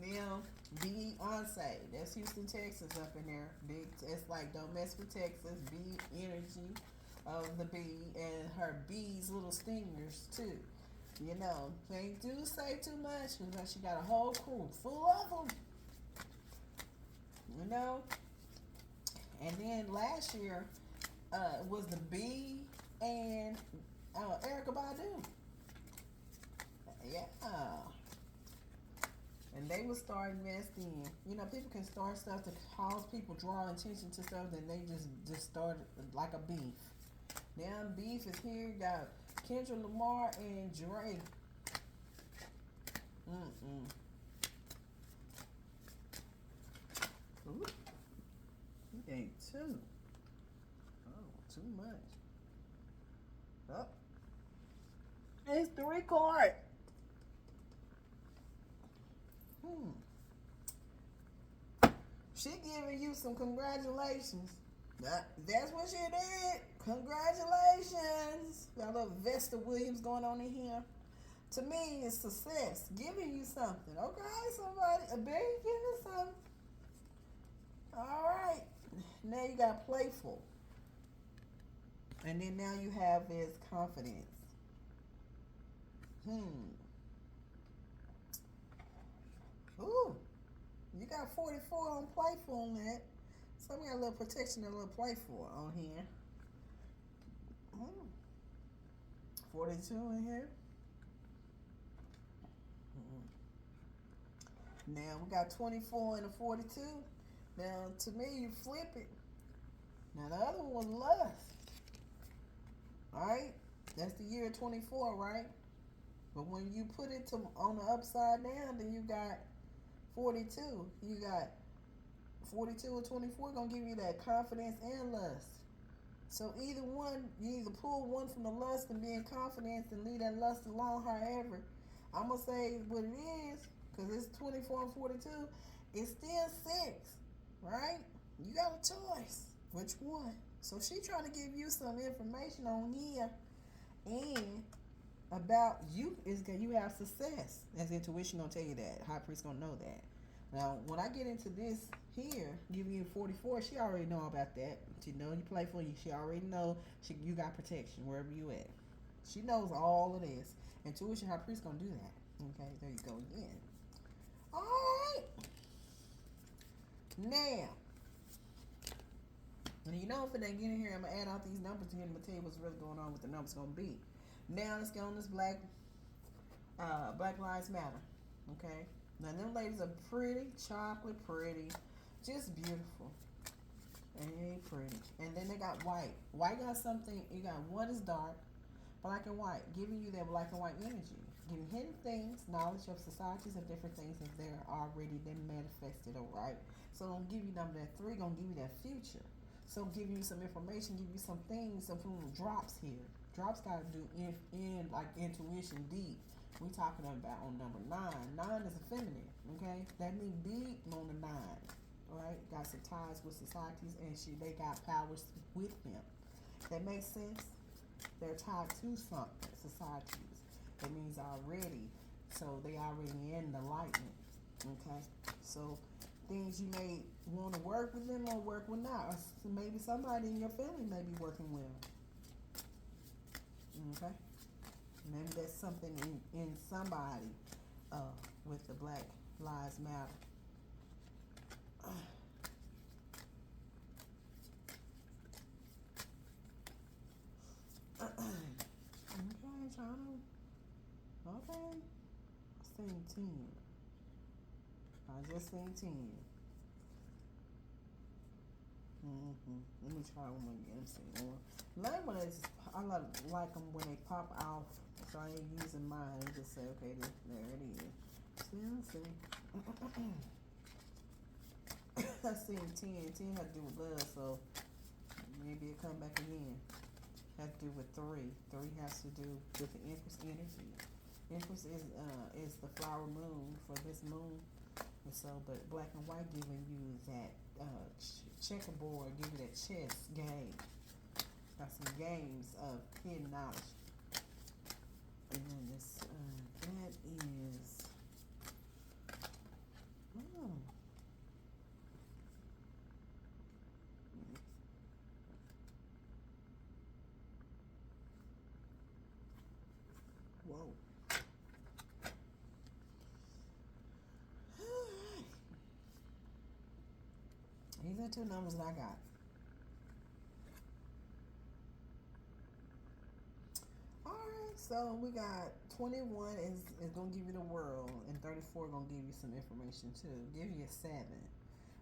Now, Beyonce, that's Houston, Texas up in there. Big, it's like don't mess with Texas. Bee energy of the bee and her bees little stingers too. You know, they do say too much because she got a whole crew full of them. You know, and then last year was the bee and Erykah Badu. Yeah. And they would start investing. You know, people can start stuff to cause people draw attention to stuff, then they just started like a beef. Now beef is here. You got Kendrick Lamar and Dre. Ooh. He ain't too. Oh, too much. Oh. It's 3 cards. She giving you some congratulations. That's what she did. Congratulations. Got a little Vesta Williams going on in here. To me, it's success. Giving you something. Okay, somebody. A baby giving something. All right. Now you got playful. And then now you have is confidence. Ooh. You got 44 on playful on that. So we got a little protection and a little playful on here. 42 in here. Now we got 24 and a 42. Now to me you flip it. Now the other one was lust. Alright? That's the year 24, right? But when you put it on the upside down, then you got 42. You got 42 or 24 gonna give you that confidence and lust. So either one, you either pull one from the lust and be in confidence and leave that lust alone. However, I'm gonna say what it is because it's 24 and 42. It's still 6, right? You got a choice. Which one? So she trying to give you some information on here and about you is that you have success. As intuition gonna tell you that. High priest gonna know that. Now, when I get into this here, giving you 44, she already know about that. She know you play for you. She already know you got protection wherever you at. She knows all of this. Intuition, high priest gonna do that. Okay, there you go again. All right. Now, and you know if it ain't getting here, I'm gonna add out these numbers here and I'm gonna tell you what's really going on with the numbers gonna be. Now let's get on this Black Lives Matter. Okay. Now them ladies are pretty, chocolate pretty, just beautiful. And it ain't pretty. And then they got white. White got something, you got one is dark, black and white, giving you that black and white energy. Giving hidden things, knowledge of societies of different things if they're already been manifested, alright? So gonna give you number that 3, gonna give you that future. So give you some information, give you some things, some drops here. Drops gotta do in like intuition deep. We talking about on number 9. 9 is a feminine, okay? That means big on the 9, right? Got some ties with societies, and they got powers with them. That makes sense? They're tied to something, societies. That means already, so they already in the enlightenment, okay? So things you may want to work with them or work with not. Or maybe somebody in your family may be working with them, okay? Maybe that's something in somebody with the Black Lives Matter. Okay, trying to. Okay. seen 10. I just seen 10. Let me try one again. Let's see. Like when it's, I like them when they pop off. So I ain't using mine. I just say, okay, there it is. Let's see. I seen 10. 10 had to do with love, so maybe it come back again. Had to do with 3. 3 has to do with the Empress energy. Empress is the flower moon for this moon. And so, but black and white giving you that checkerboard, give you that chess game. Got some games of hidden knowledge. And then this, that is, whoa. These are 2 numbers that I got. Alright, so we got 21 is going to give you the world, and 34 going to give you some information too. Give you a 7.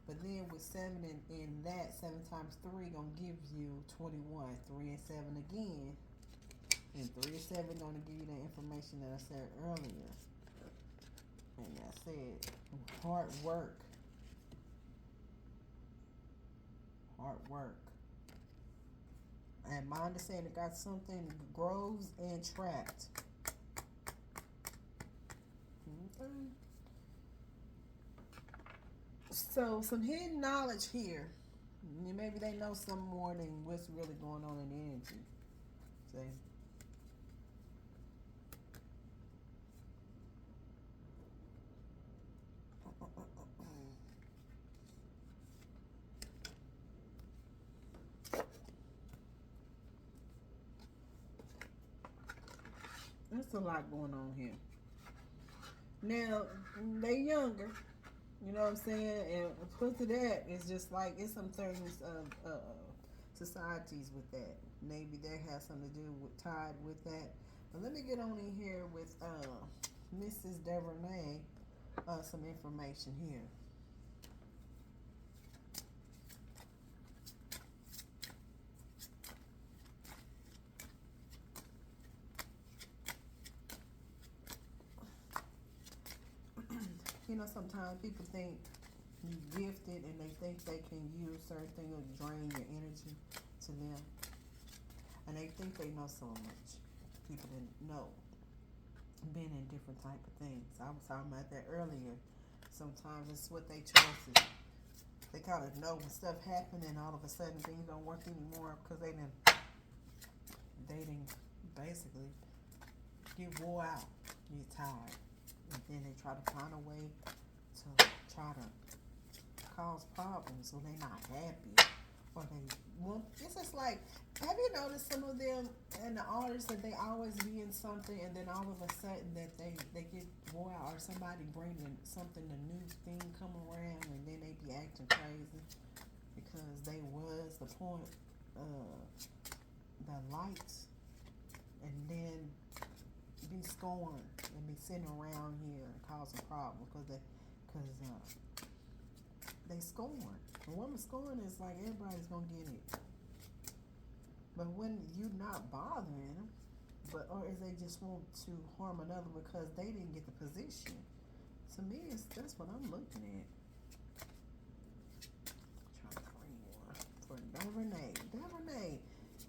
But then with 7 in that, 7 times 3 going to give you 21. 3 and 7 again. And 3 and 7 going to give you the information that I said earlier. And I said hard work. Hard work. And my understanding got something grows and trapped. Okay. So some hidden knowledge here. Maybe they know some more than what's really going on in the energy. See? There's a lot going on here. Now, they younger, you know what I'm saying? And plus to that, it's just like, it's some things of societies with that. Maybe that has something to do with, tied with that. But let me get on in here with Mrs. Devernay, some information here. You know, sometimes people think you're gifted and they think they can use certain things to drain your energy to them. And they think they know so much. People didn't know. Being in different type of things. I was talking about that earlier. Sometimes it's what they choices. They kind of know when stuff happened and all of a sudden things don't work anymore because they didn't basically get wore out. Get tired. And then they try to find a way to try to cause problems when they're not happy. Or it's just like, have you noticed some of them and the artists that they always be in something and then all of a sudden that they get wore out or somebody bringing something, a new thing come around and then they be acting crazy because they was the point of the lights and then be scorned and be sitting around here and causing problems because they scorn. And when the scorn is like everybody's gonna get it. But when you not bothering them, or is they just want to harm another because they didn't get the position. To me, that's what I'm looking at. Trying to bring one for Devernay.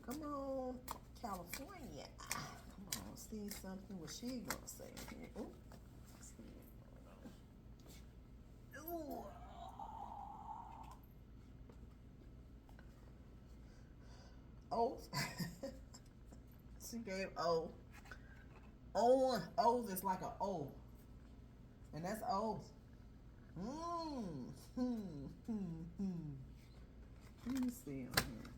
Come on, California. Come on, see something. What she gonna say here? Ooh. Ooh. O. She gave O. O is like an O. And that's O. Let me see on here.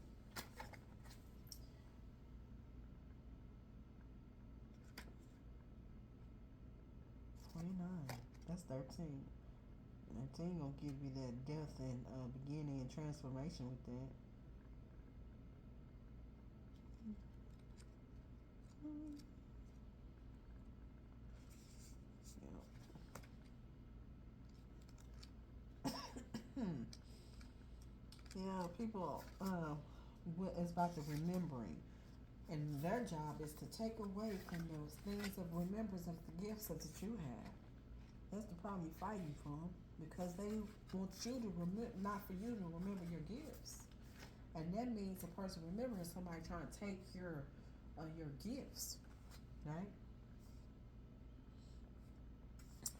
That's 13. 13 gonna give you that death and beginning and transformation with that. people is about the remembering. And their job is to take away from those things of remembrance of the gifts that you have. That's the problem you're fighting from, because they want you to remember, not for you to remember your gifts. And that means a person remembering somebody trying to take your gifts, right?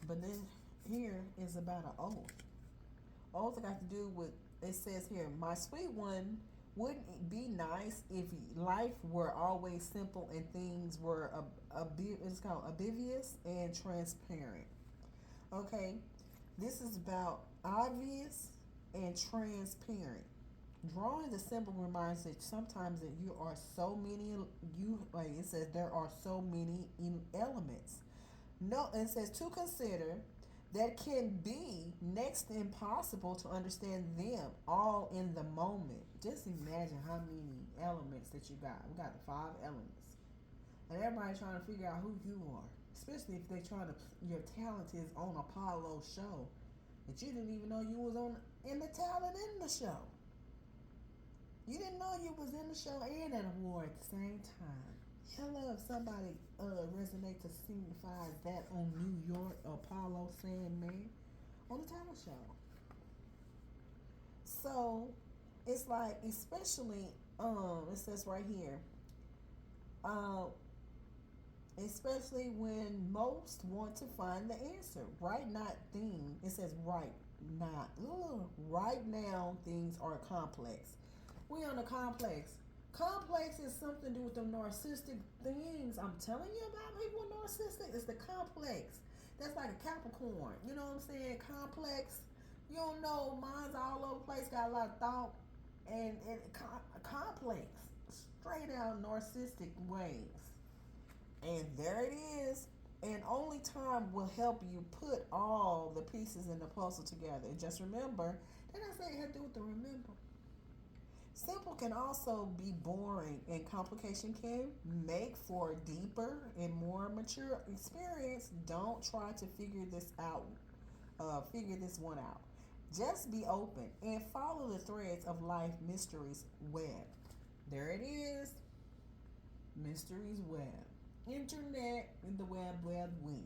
But then here is about an oath. Oath got to do with, it says here, my sweet one, wouldn't it be nice if life were always simple and things were it's called oblivious and transparent? Okay, this is about obvious and transparent. Drawing the symbol reminds that sometimes that you are so many. It says there are so many elements. No, it says to consider that can be next to impossible to understand them all in the moment. Just imagine how many elements that you got. We got the 5 elements, and everybody trying to figure out who you are. Especially if they trying to, your talent is on Apollo show that you didn't even know you was on in the talent in the show. You didn't know you was in the show and an award at the same time. Hello, if somebody resonate to signifies that on New York Apollo Sandman on the talent show. So it's like, especially it says right here, especially when most want to find the answer. Right not thing. It says right not. Right now things are complex. We on a complex. Complex is something to do with the narcissistic things. I'm telling you about people with narcissistic. It's the complex. That's like a Capricorn. You know what I'm saying? Complex. You don't know. Mine's all over the place. Got a lot of thought. And complex. Straight out narcissistic ways. And there it is. And only time will help you put all the pieces in the puzzle together. And just remember, didn't I say it had to do with the remember? Simple can also be boring, and complication can make for a deeper and more mature experience. Don't try to figure this out. Figure this one out. Just be open and follow the threads of life mysteries web. There it is. Mysteries web. Internet in the web weave.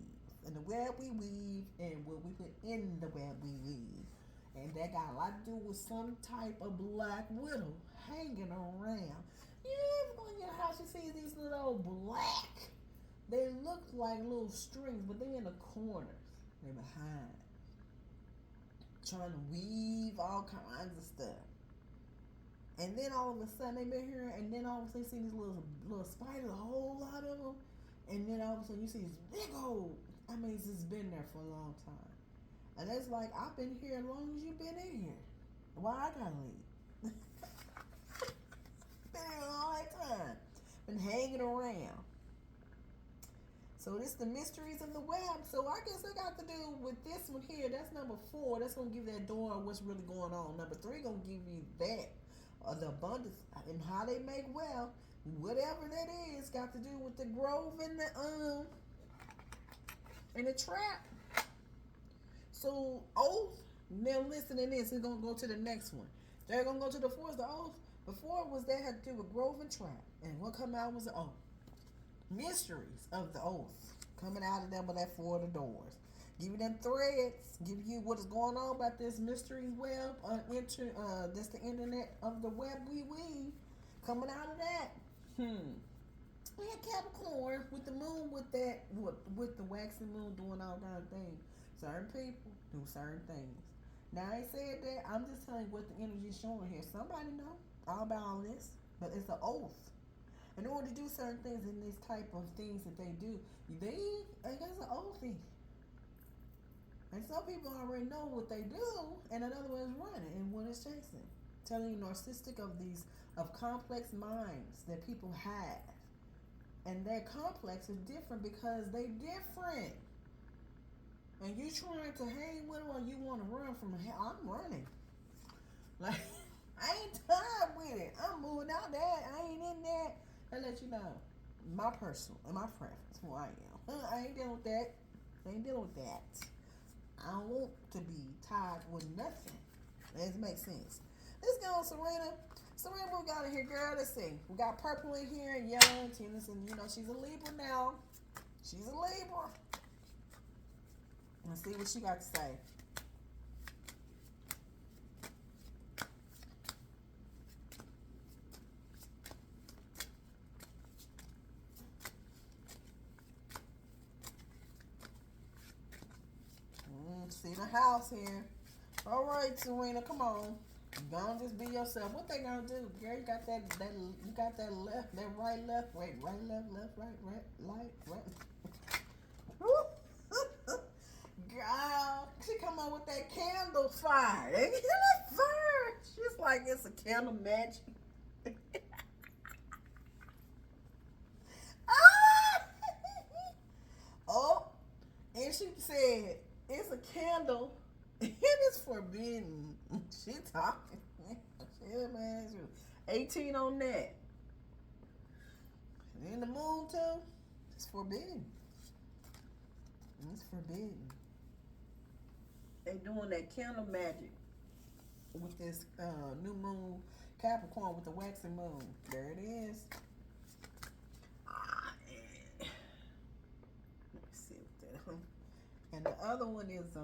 And the web we weave and what we put in the web we weave. And that got a lot to do with some type of black widow hanging around. You ever go in your house, you see these little black, they look like little strings, but they're in the corners. They're behind. Trying to weave all kinds of stuff. And then all of a sudden they've been here, and then all of a sudden you see these little spiders, a whole lot of them. And then all of a sudden you see this big old, it's been there for a long time. And it's like, I've been here as long as you've been in here. Why I gotta leave? Been here all that time. Been hanging around. So this the mysteries of the web. So I guess I got to do with this one here. That's number 4. That's going to give that door what's really going on. Number 3 going to give you that. The abundance and how they make wealth. Whatever that is, got to do with the grove and the trap. So oath, now listen to this, it's going to go to the next one. They're going to go to the 4th, the oath. Before was that had to do with grove and trap. And what come out was the oath. Mysteries of the oath. Coming out of them with that 4 of the doors. Give you them threads. Give you what is going on about this mysteries web. That's the internet of the web we weave. Coming out of that. We had Capricorn with the moon with that, with the waxing moon doing all kind of things. Certain people do certain things. Now I said that, I'm just telling you what the energy is showing here. Somebody know all about all this, but it's an oath. In order to do certain things in this type of things that they do, I guess an oath thing. And some people already know what they do, and another one is running, and one is chasing. Telling you narcissistic of complex minds that people have. And their complex is different because they different. And you trying to hang with them or you want to run from hell, I'm running. Like, I ain't tired with it. I'm moving out that. I ain't in that. I let you know. My personal and my preference, who I am. I ain't dealing with that. I don't want to be tied with nothing. Does it make sense? Let's go, Serena. Serena, what we got in here, girl? Let's see. We got purple in here and yellow and Tina's, and you know she's a Libra now. She's a Libra. Let's see what she got to say. See the house here. All right, Serena, come on. Gonna just be yourself. What they gonna do, girl? You got that you got that left, that right, left, right, right, left, right. Girl, she come on with that candle fire. Fire. She's like it's a candle magic. Oh, and she said it's a candle. It is forbidden. She talking. Yeah, man. 18 on that. In the moon too. It's forbidden. It's forbidden. They doing that candle magic with this new moon Capricorn with the waxing moon. There it is. Let me see what that. And the other one is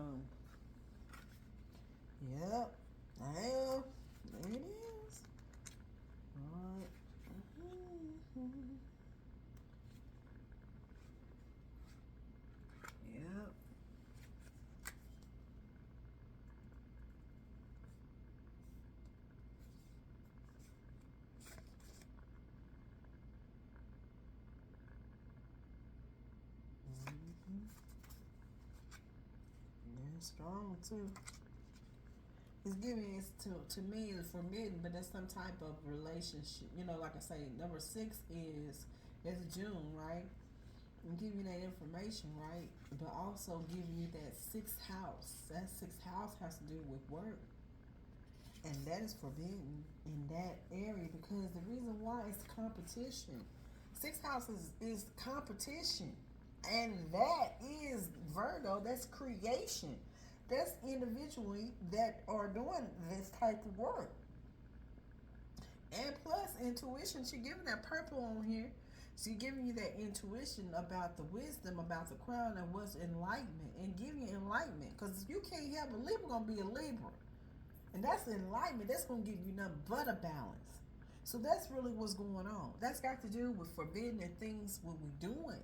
yep. Well, there it is. Alright. Yep. They're strong too. It's giving it to me is forbidden, but it's some type of relationship. You know, like I say, number 6 is June, right? And give you that information, right? But also giving you that 6th house. That 6th house has to do with work. And that is forbidden in that area because the reason why is competition. 6th house is competition. And that is Virgo, that's creation. That's individually that are doing this type of work. And plus intuition, she's giving that purple on here. She's giving you that intuition about the wisdom, about the crown, and what's enlightenment, and giving you enlightenment. Because you can't have a Libra, gonna be a Libra, and that's enlightenment. That's gonna give you nothing but a balance. So that's really what's going on. That's got to do with forbidding and things what we're doing.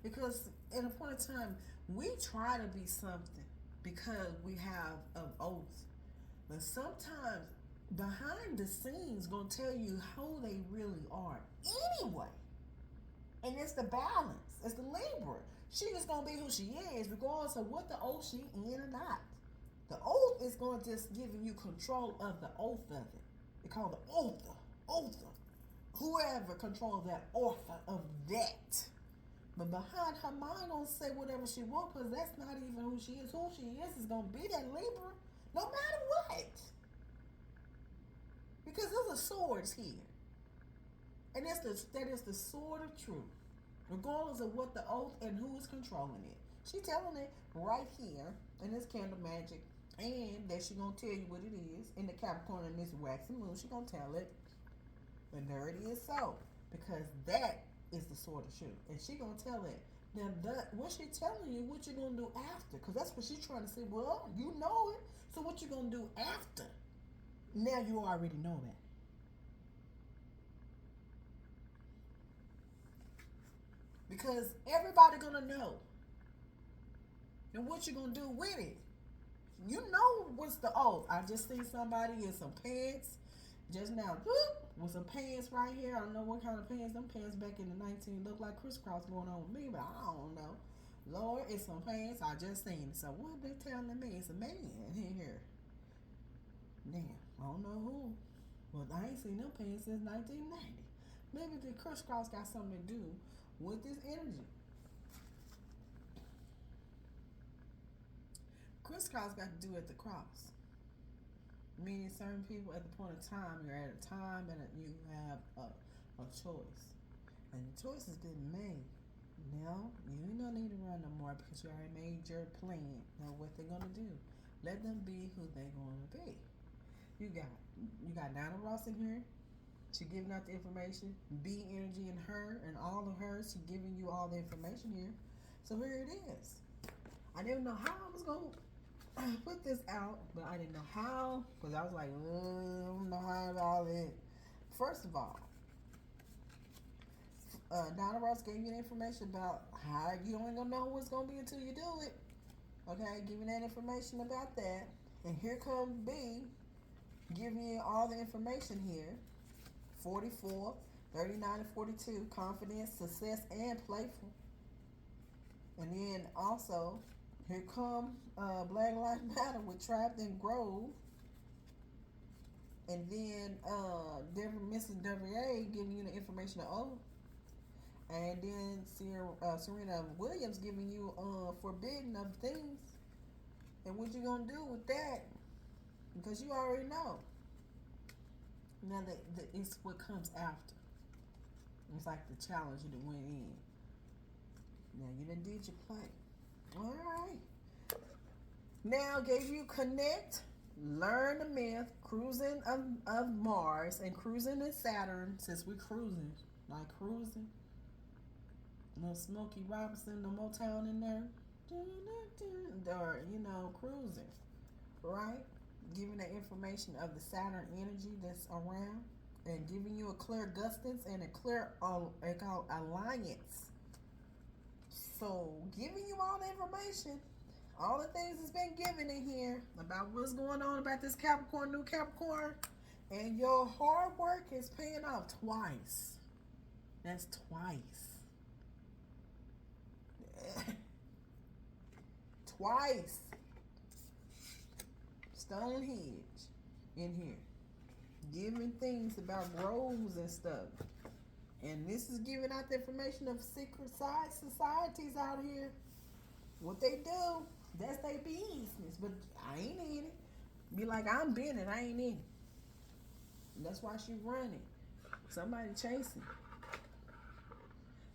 Because at a point in time, we try to be something because we have an oath, but sometimes behind the scenes gonna tell you who they really are anyway. And it's the balance. It's the Libra. She is gonna be who she is, regardless of what the oath she in or not. The oath is gonna just giving you control of the oath of it. They call it the author. Whoever controls that author of that. But behind her mind don't say whatever she wants, because that's not even who she is. Who she is gonna be that Libra, no matter what. Because there's a swords here. And that is the sword of truth. Regardless of what the oath and who is controlling it. She telling it right here in this candle magic. And that she gonna tell you what it is. In the Capricorn and this waxing moon, she gonna tell it. And there it is so. Because that is the sword of truth. And she gonna tell it. Now what she telling you, what you gonna do after? Because that's what she's trying to say. Well, you know it. So what you gonna do after? Now you already know that. Because everybody gonna know. And what you gonna do with it? You know what's the oath. I just seen somebody in some pants just now. With some pants right here. I don't know what kind of pants. Them pants back in the 19 look like crisscross going on with me, but I don't know. Lord, it's some pants I just seen. So what they telling me? It's a man in here. Damn, I don't know who. Well, I ain't seen them pants since 1990. Maybe the crisscross got something to do with this energy. Crisscross got to do at the cross. Meaning certain people at the point of time, you're at a time and you have a choice. And the choice has been made. Now, you don't need to run no more because you already made your plan. Now, what they're going to do. Let them be who they're going to be. You got Donna Ross in here. She giving out the information. B energy in her and all of hers. She giving you all the information here. So here it is. I didn't know how I was gonna put this out, but I didn't know how because I was like, I don't know how all it. First of all, Donna Ross gave you the information about how you don't gonna know what's gonna be until you do it. Okay, giving that information about that, and here comes B, giving you all the information here. 44, 39, and 42, confidence, success, and playful. And then also, here come Black Lives Matter with Trapped and Grove. And then Mrs. Devereaux giving you the information of O. And then Serena Williams giving you forbidden of things. And what you gonna do with that? Because you already know. Now it's what comes after. It's like the challenge you done went in. Now you done did your play. All right. Now gave you connect, learn the myth, cruising of Mars, and cruising in Saturn. Since we're cruising, like cruising. No Smokey Robinson, no Motown in there. Or, cruising. Right? Giving the information of the Saturn energy that's around and giving you a clear gustance and a clear alliance. So giving you all the information, all the things that's been given in here about what's going on about this Capricorn, new Capricorn, and your hard work is paying off twice. That's twice. Twice. Stonehenge in here, giving things about groves and stuff, and this is giving out the information of secret side societies out here. What they do, that's their business, but I ain't in it. Be like, I'm in it, I ain't in it. And that's why she running. Somebody chasing.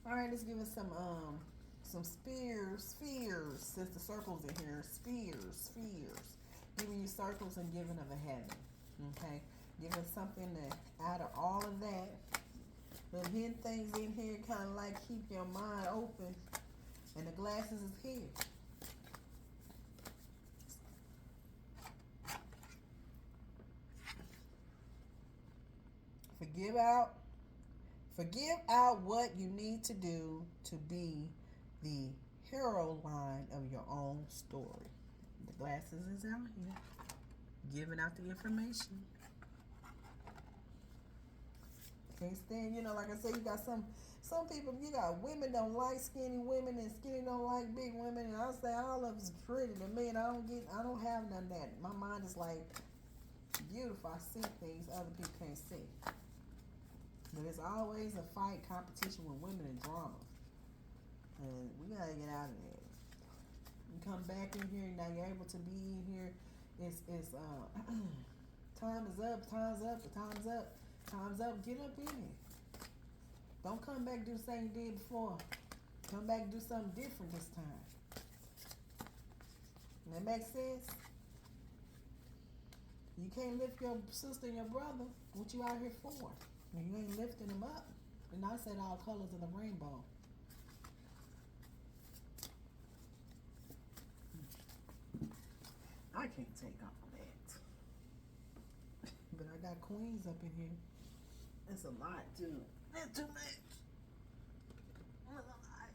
All right, let's give us some spheres, since the circle's in here. Spheres. Giving you circles and giving of a heaven. Okay? Giving something that out of all of that, the hidden things in here kind of like keep your mind open. And the glasses is here. Forgive out what you need to do to be the hero line of your own story. The glasses is out here, giving out the information. Can't stand, like I said, you got some people, you got women don't like skinny women and skinny don't like big women, and I say all of it's pretty to me, and I don't have none of that. My mind is like beautiful. I see things other people can't see. But it's always a fight, competition with women and drama. And we gotta get out of there. You come back in here, now you're able to be in here. It's time is up, time's up, get up in it. Don't come back and do the same you did before. Come back and do something different this time. That makes sense? You can't lift your sister and your brother. What you out here for? When you ain't lifting them up. And I said all colors of the rainbow. I can't take all that. But I got queens up in here. That's a lot too. That's too much. That's a lot.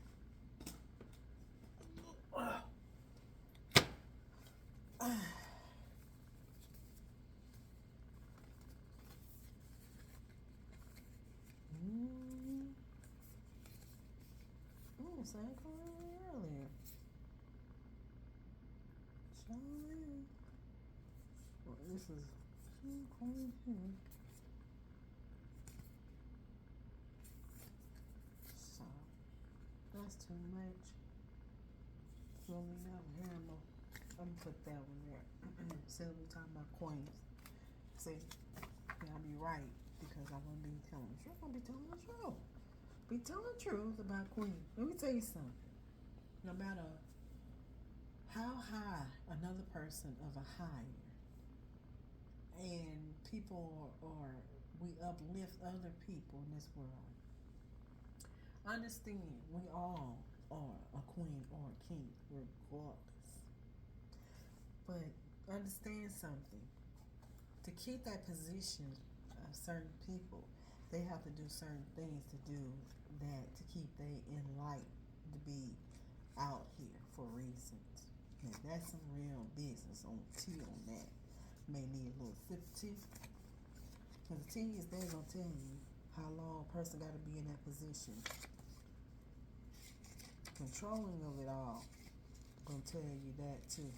Same color earlier. Charlie. Well, this is two coins here. So that's too much. Fill me up here. I'm gonna put that one there. So we talking about coins. See, I'll be right because I'm gonna be telling the truth. I'm gonna be telling the truth. Be telling the truth about Queen. Let me tell you something. No matter how high another person of a higher and people are we uplift other people in this world. Understand, we all are a queen or a king, regardless. But understand something. To keep that position of certain people, they have to do certain things to do that to keep they in light to be out here for reasons. And that's some real business on tea on that. May need a little sip of tea. Because the tea is there gonna tell you how long a person gotta be in that position. Controlling of it all gonna tell you that too.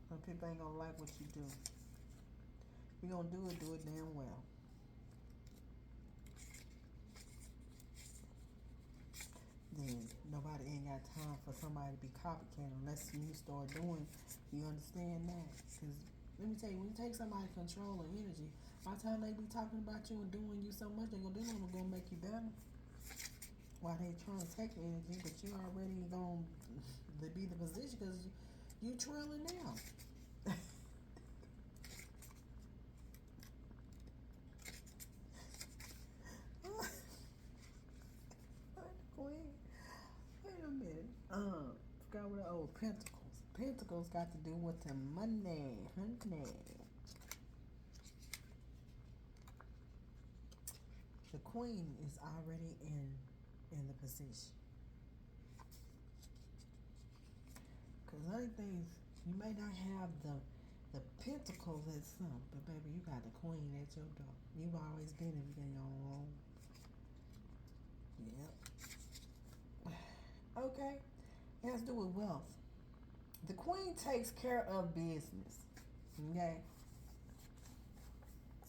Some people ain't gonna like what you do. If you're gonna do it damn well. Then nobody ain't got time for somebody to be copycat unless you start doing. You understand that? Because let me tell you, when you take somebody control of energy, by the time they be talking about you and doing you so much, they're gonna make you better. While they trying to take your energy, but you already gonna be the position because you trailing now. Queen. Wait a minute. Forgot what the old pentacles. Pentacles got to do with the money, honey. The queen is already in the position. Cause other things you may not have the pentacles at some, but baby, you got the queen at your door. You've always been everything on. Yep. Okay. It has to do with wealth. The queen takes care of business. Okay.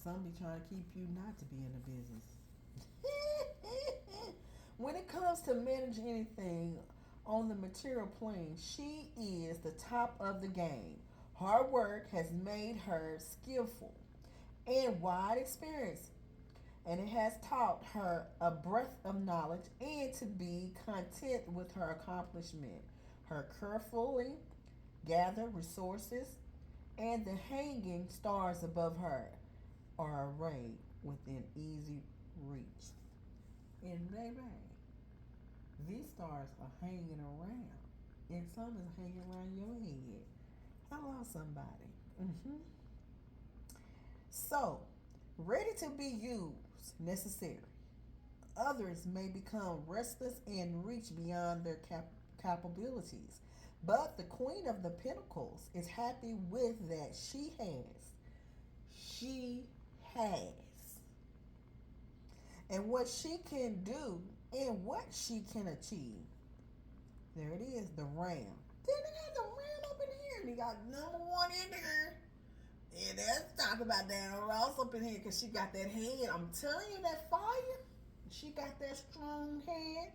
Some be trying to keep you not to be in the business. When it comes to managing anything on the material plane, she is the top of the game. Hard work has made her skillful and wide experience, and it has taught her a breadth of knowledge and to be content with her accomplishment. Her carefully gathered resources and the hanging stars above her are arrayed within easy reach. And baby, these stars are hanging around, and some is hanging around your head. Hello, somebody. So, ready to be used, necessary. Others may become restless and reach beyond their capabilities. But the Queen of the Pentacles is happy with that she has. She has. And what she can do and what she can achieve. There it is, the ram. Then they got the ram up in here. And he got number one in there. And let's talk about Diana Ross up in here because she got that head. I'm telling you, that fire. She got that strong head.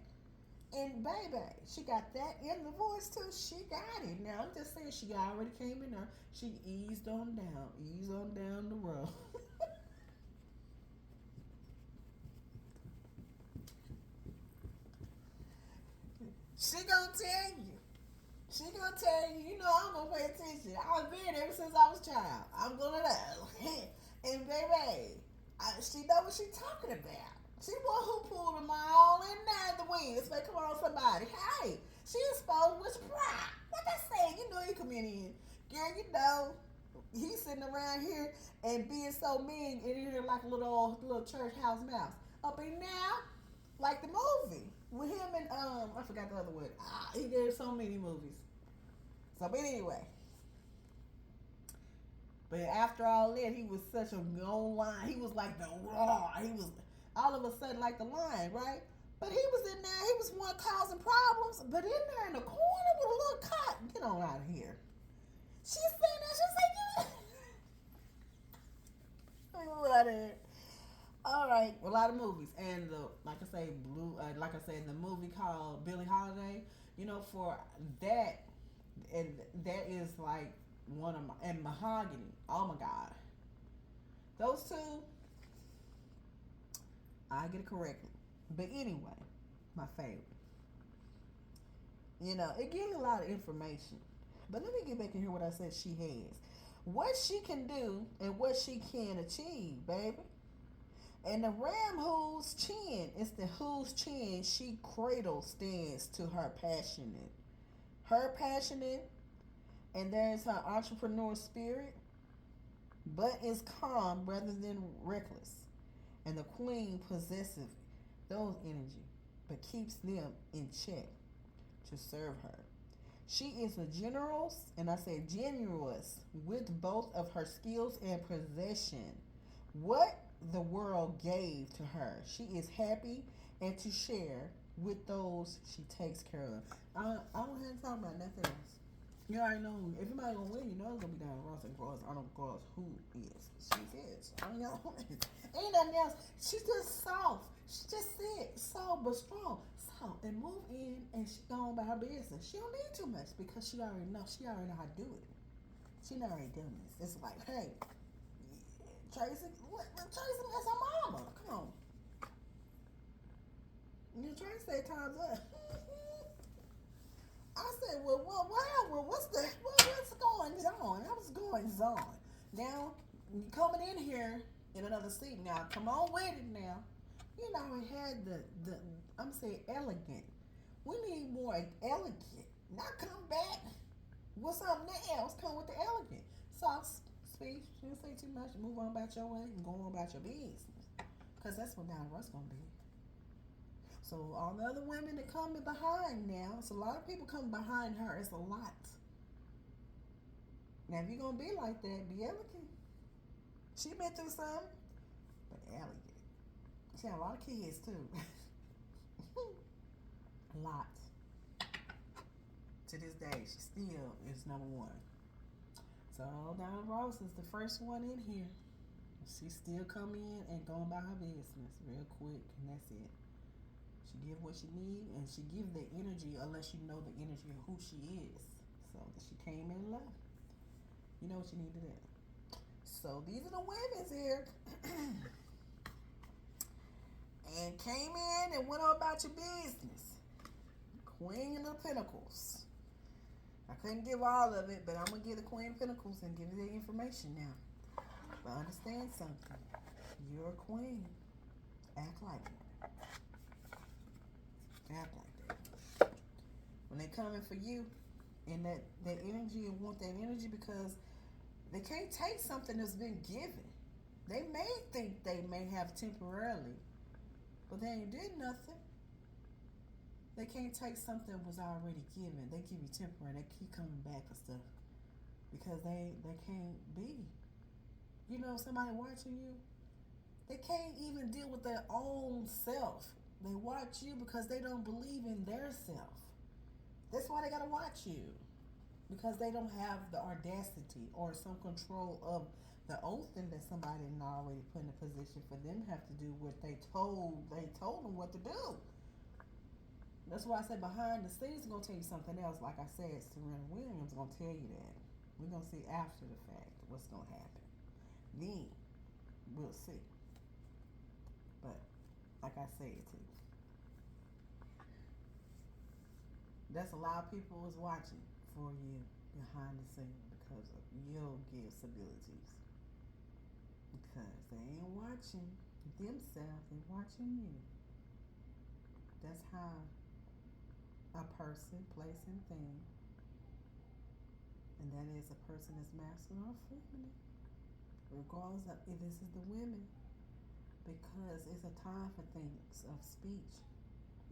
And baby, she got that in the voice too. She got it. Now, I'm just saying she already came in there. She eased on down the road. She gonna tell you. She gonna tell you, you know I'm gonna pay attention. I've been ever since I was a child. I'm gonna know. And baby, she know what she talking about. She one who pulled them all in there the wings. Like, come on, somebody. Hey, she exposed with pride. What they saying? You know he come in. Girl, you know, he's sitting around here and being so mean in here like a little church house mouse. Up in now, like the movie. With him and I forgot the other one. He did so many movies. So, but anyway. But after all that, he was such a gold lion. He was like the raw. He was all of a sudden like the lion, right? But he was in there. He was one causing problems. But in there in the corner with a little cot. Get on out of here. She's saying that. She's like, you. What it? All right, a lot of movies, and like I say, like I said, the movie called Billie Holiday. You know, for that, and that is like one of my and Mahogany. Oh my God, those two, I get it correctly. But anyway, my favorite. You know, it gives you a lot of information. But let me get back and hear what I said she has. What she can do and what she can achieve, baby. And the ram whose chin is the whose chin she cradle stands to her passionate. Her passionate, and there's her entrepreneur spirit, but is calm rather than reckless. And the queen possessive, those energy, but keeps them in check to serve her. She is a generous, and I say generous, with both of her skills and possession. What the world gave to her, she is happy and to share with those she takes care of. I don't have to talk about nothing else. You already know if anybody gonna win, you know it's gonna be Diana Ross and Ross. I don't know who is. She is. I don't know. Ain't nothing else. She's just soft. She just sit soft but strong. Soft and move in and she go on by her business. She don't need too much because she already know. She already know how to do it. She already done this. It's like, hey, Tracy, Tracy, that's her mama. Come on. You know, Tracy said time's up. I said, what's going on? I was going on. Now, you coming in here in another seat now. Come on with it now. You know, we had I'm saying elegant. We need more elegant. Not come back with something else. Come with the elegant. Soft speech. You don't say too much. Move on about your way and go on about your business. Because that's what Diana Ross going to be. So all the other women that coming behind now, it's a lot of people coming behind her. It's a lot. Now if you're gonna be like that, be elegant. She been through something, but elegant. She had a lot of kids too. A lot. To this day, she still is number one. So Diana Ross is the first one in here. She still come in and going by her business real quick, and that's it. She give what she need, and she give the energy unless you know the energy of who she is. So she came in love. You know what you need to do. So these are the women's here. And came in and went on about your business. Queen of the Pentacles. I couldn't give all of it, but I'm going to give the Queen of Pentacles and give you the information now. But understand something. You're a queen. Act like it. Act like that. When they coming for you, and that energy, and want that energy because they can't take something that's been given. They may think they may have temporarily, but they ain't did nothing. They can't take something that was already given. They give you temporary. They keep coming back for stuff because they can't be. You know, somebody watching you, they can't even deal with their own self. They watch you because they don't believe in their self. That's why they gotta watch you, because they don't have the audacity or some control of the oath that somebody already put in a position for them to have to do what they told them what to do. That's why I said behind the scenes is gonna tell you something else. Like I said, Serena Williams is gonna tell you that. We're gonna see after the fact what's gonna happen. Then we'll see. But like I said to you, that's a lot of people is watching for you behind the scenes because of your gifts, abilities. Because they ain't watching themselves, they're watching you. That's how a person, place, and thing, and that is a person is masculine or feminine, regardless of if this is the women, because it's a time for things of speech,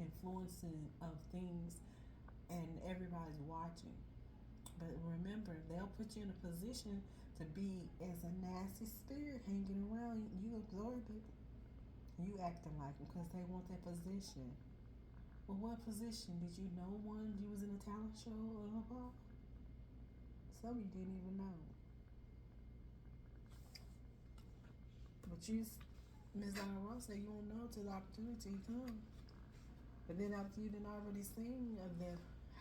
influencing of things, and everybody's watching. But remember, they'll put you in a position to be as a nasty spirit hanging around you, absorb it. You acting like them because they want that position. Well, what position? Did you know one? You was in a talent show or blah? Some of you didn't even know. But you, Ms. Diana Ross said you don't know till the opportunity comes. But then after you done already seen of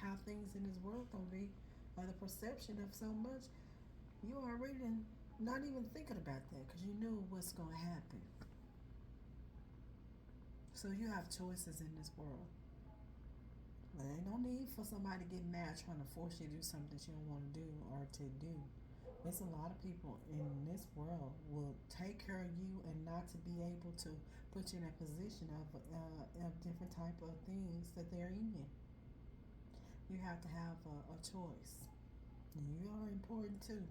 how things in this world gonna be, or the perception of so much, you already not even thinking about that because you knew what's gonna happen. So you have choices in this world. But ain't no need for somebody to get mad trying to force you to do something that you don't want to do or to do. There's a lot of people in this world will take care of you and not to be able to put you in a position of different type of things that they're in. You have to have a choice. And you are important too.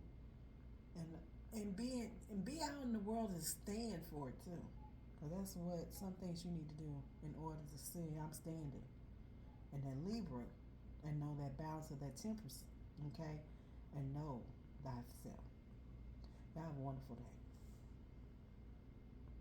And be out in the world and stand for it too. Because that's what some things you need to do in order to say I'm standing. And then Libra, and know that balance of that temperance, okay? And know thyself. Y'all have a wonderful day.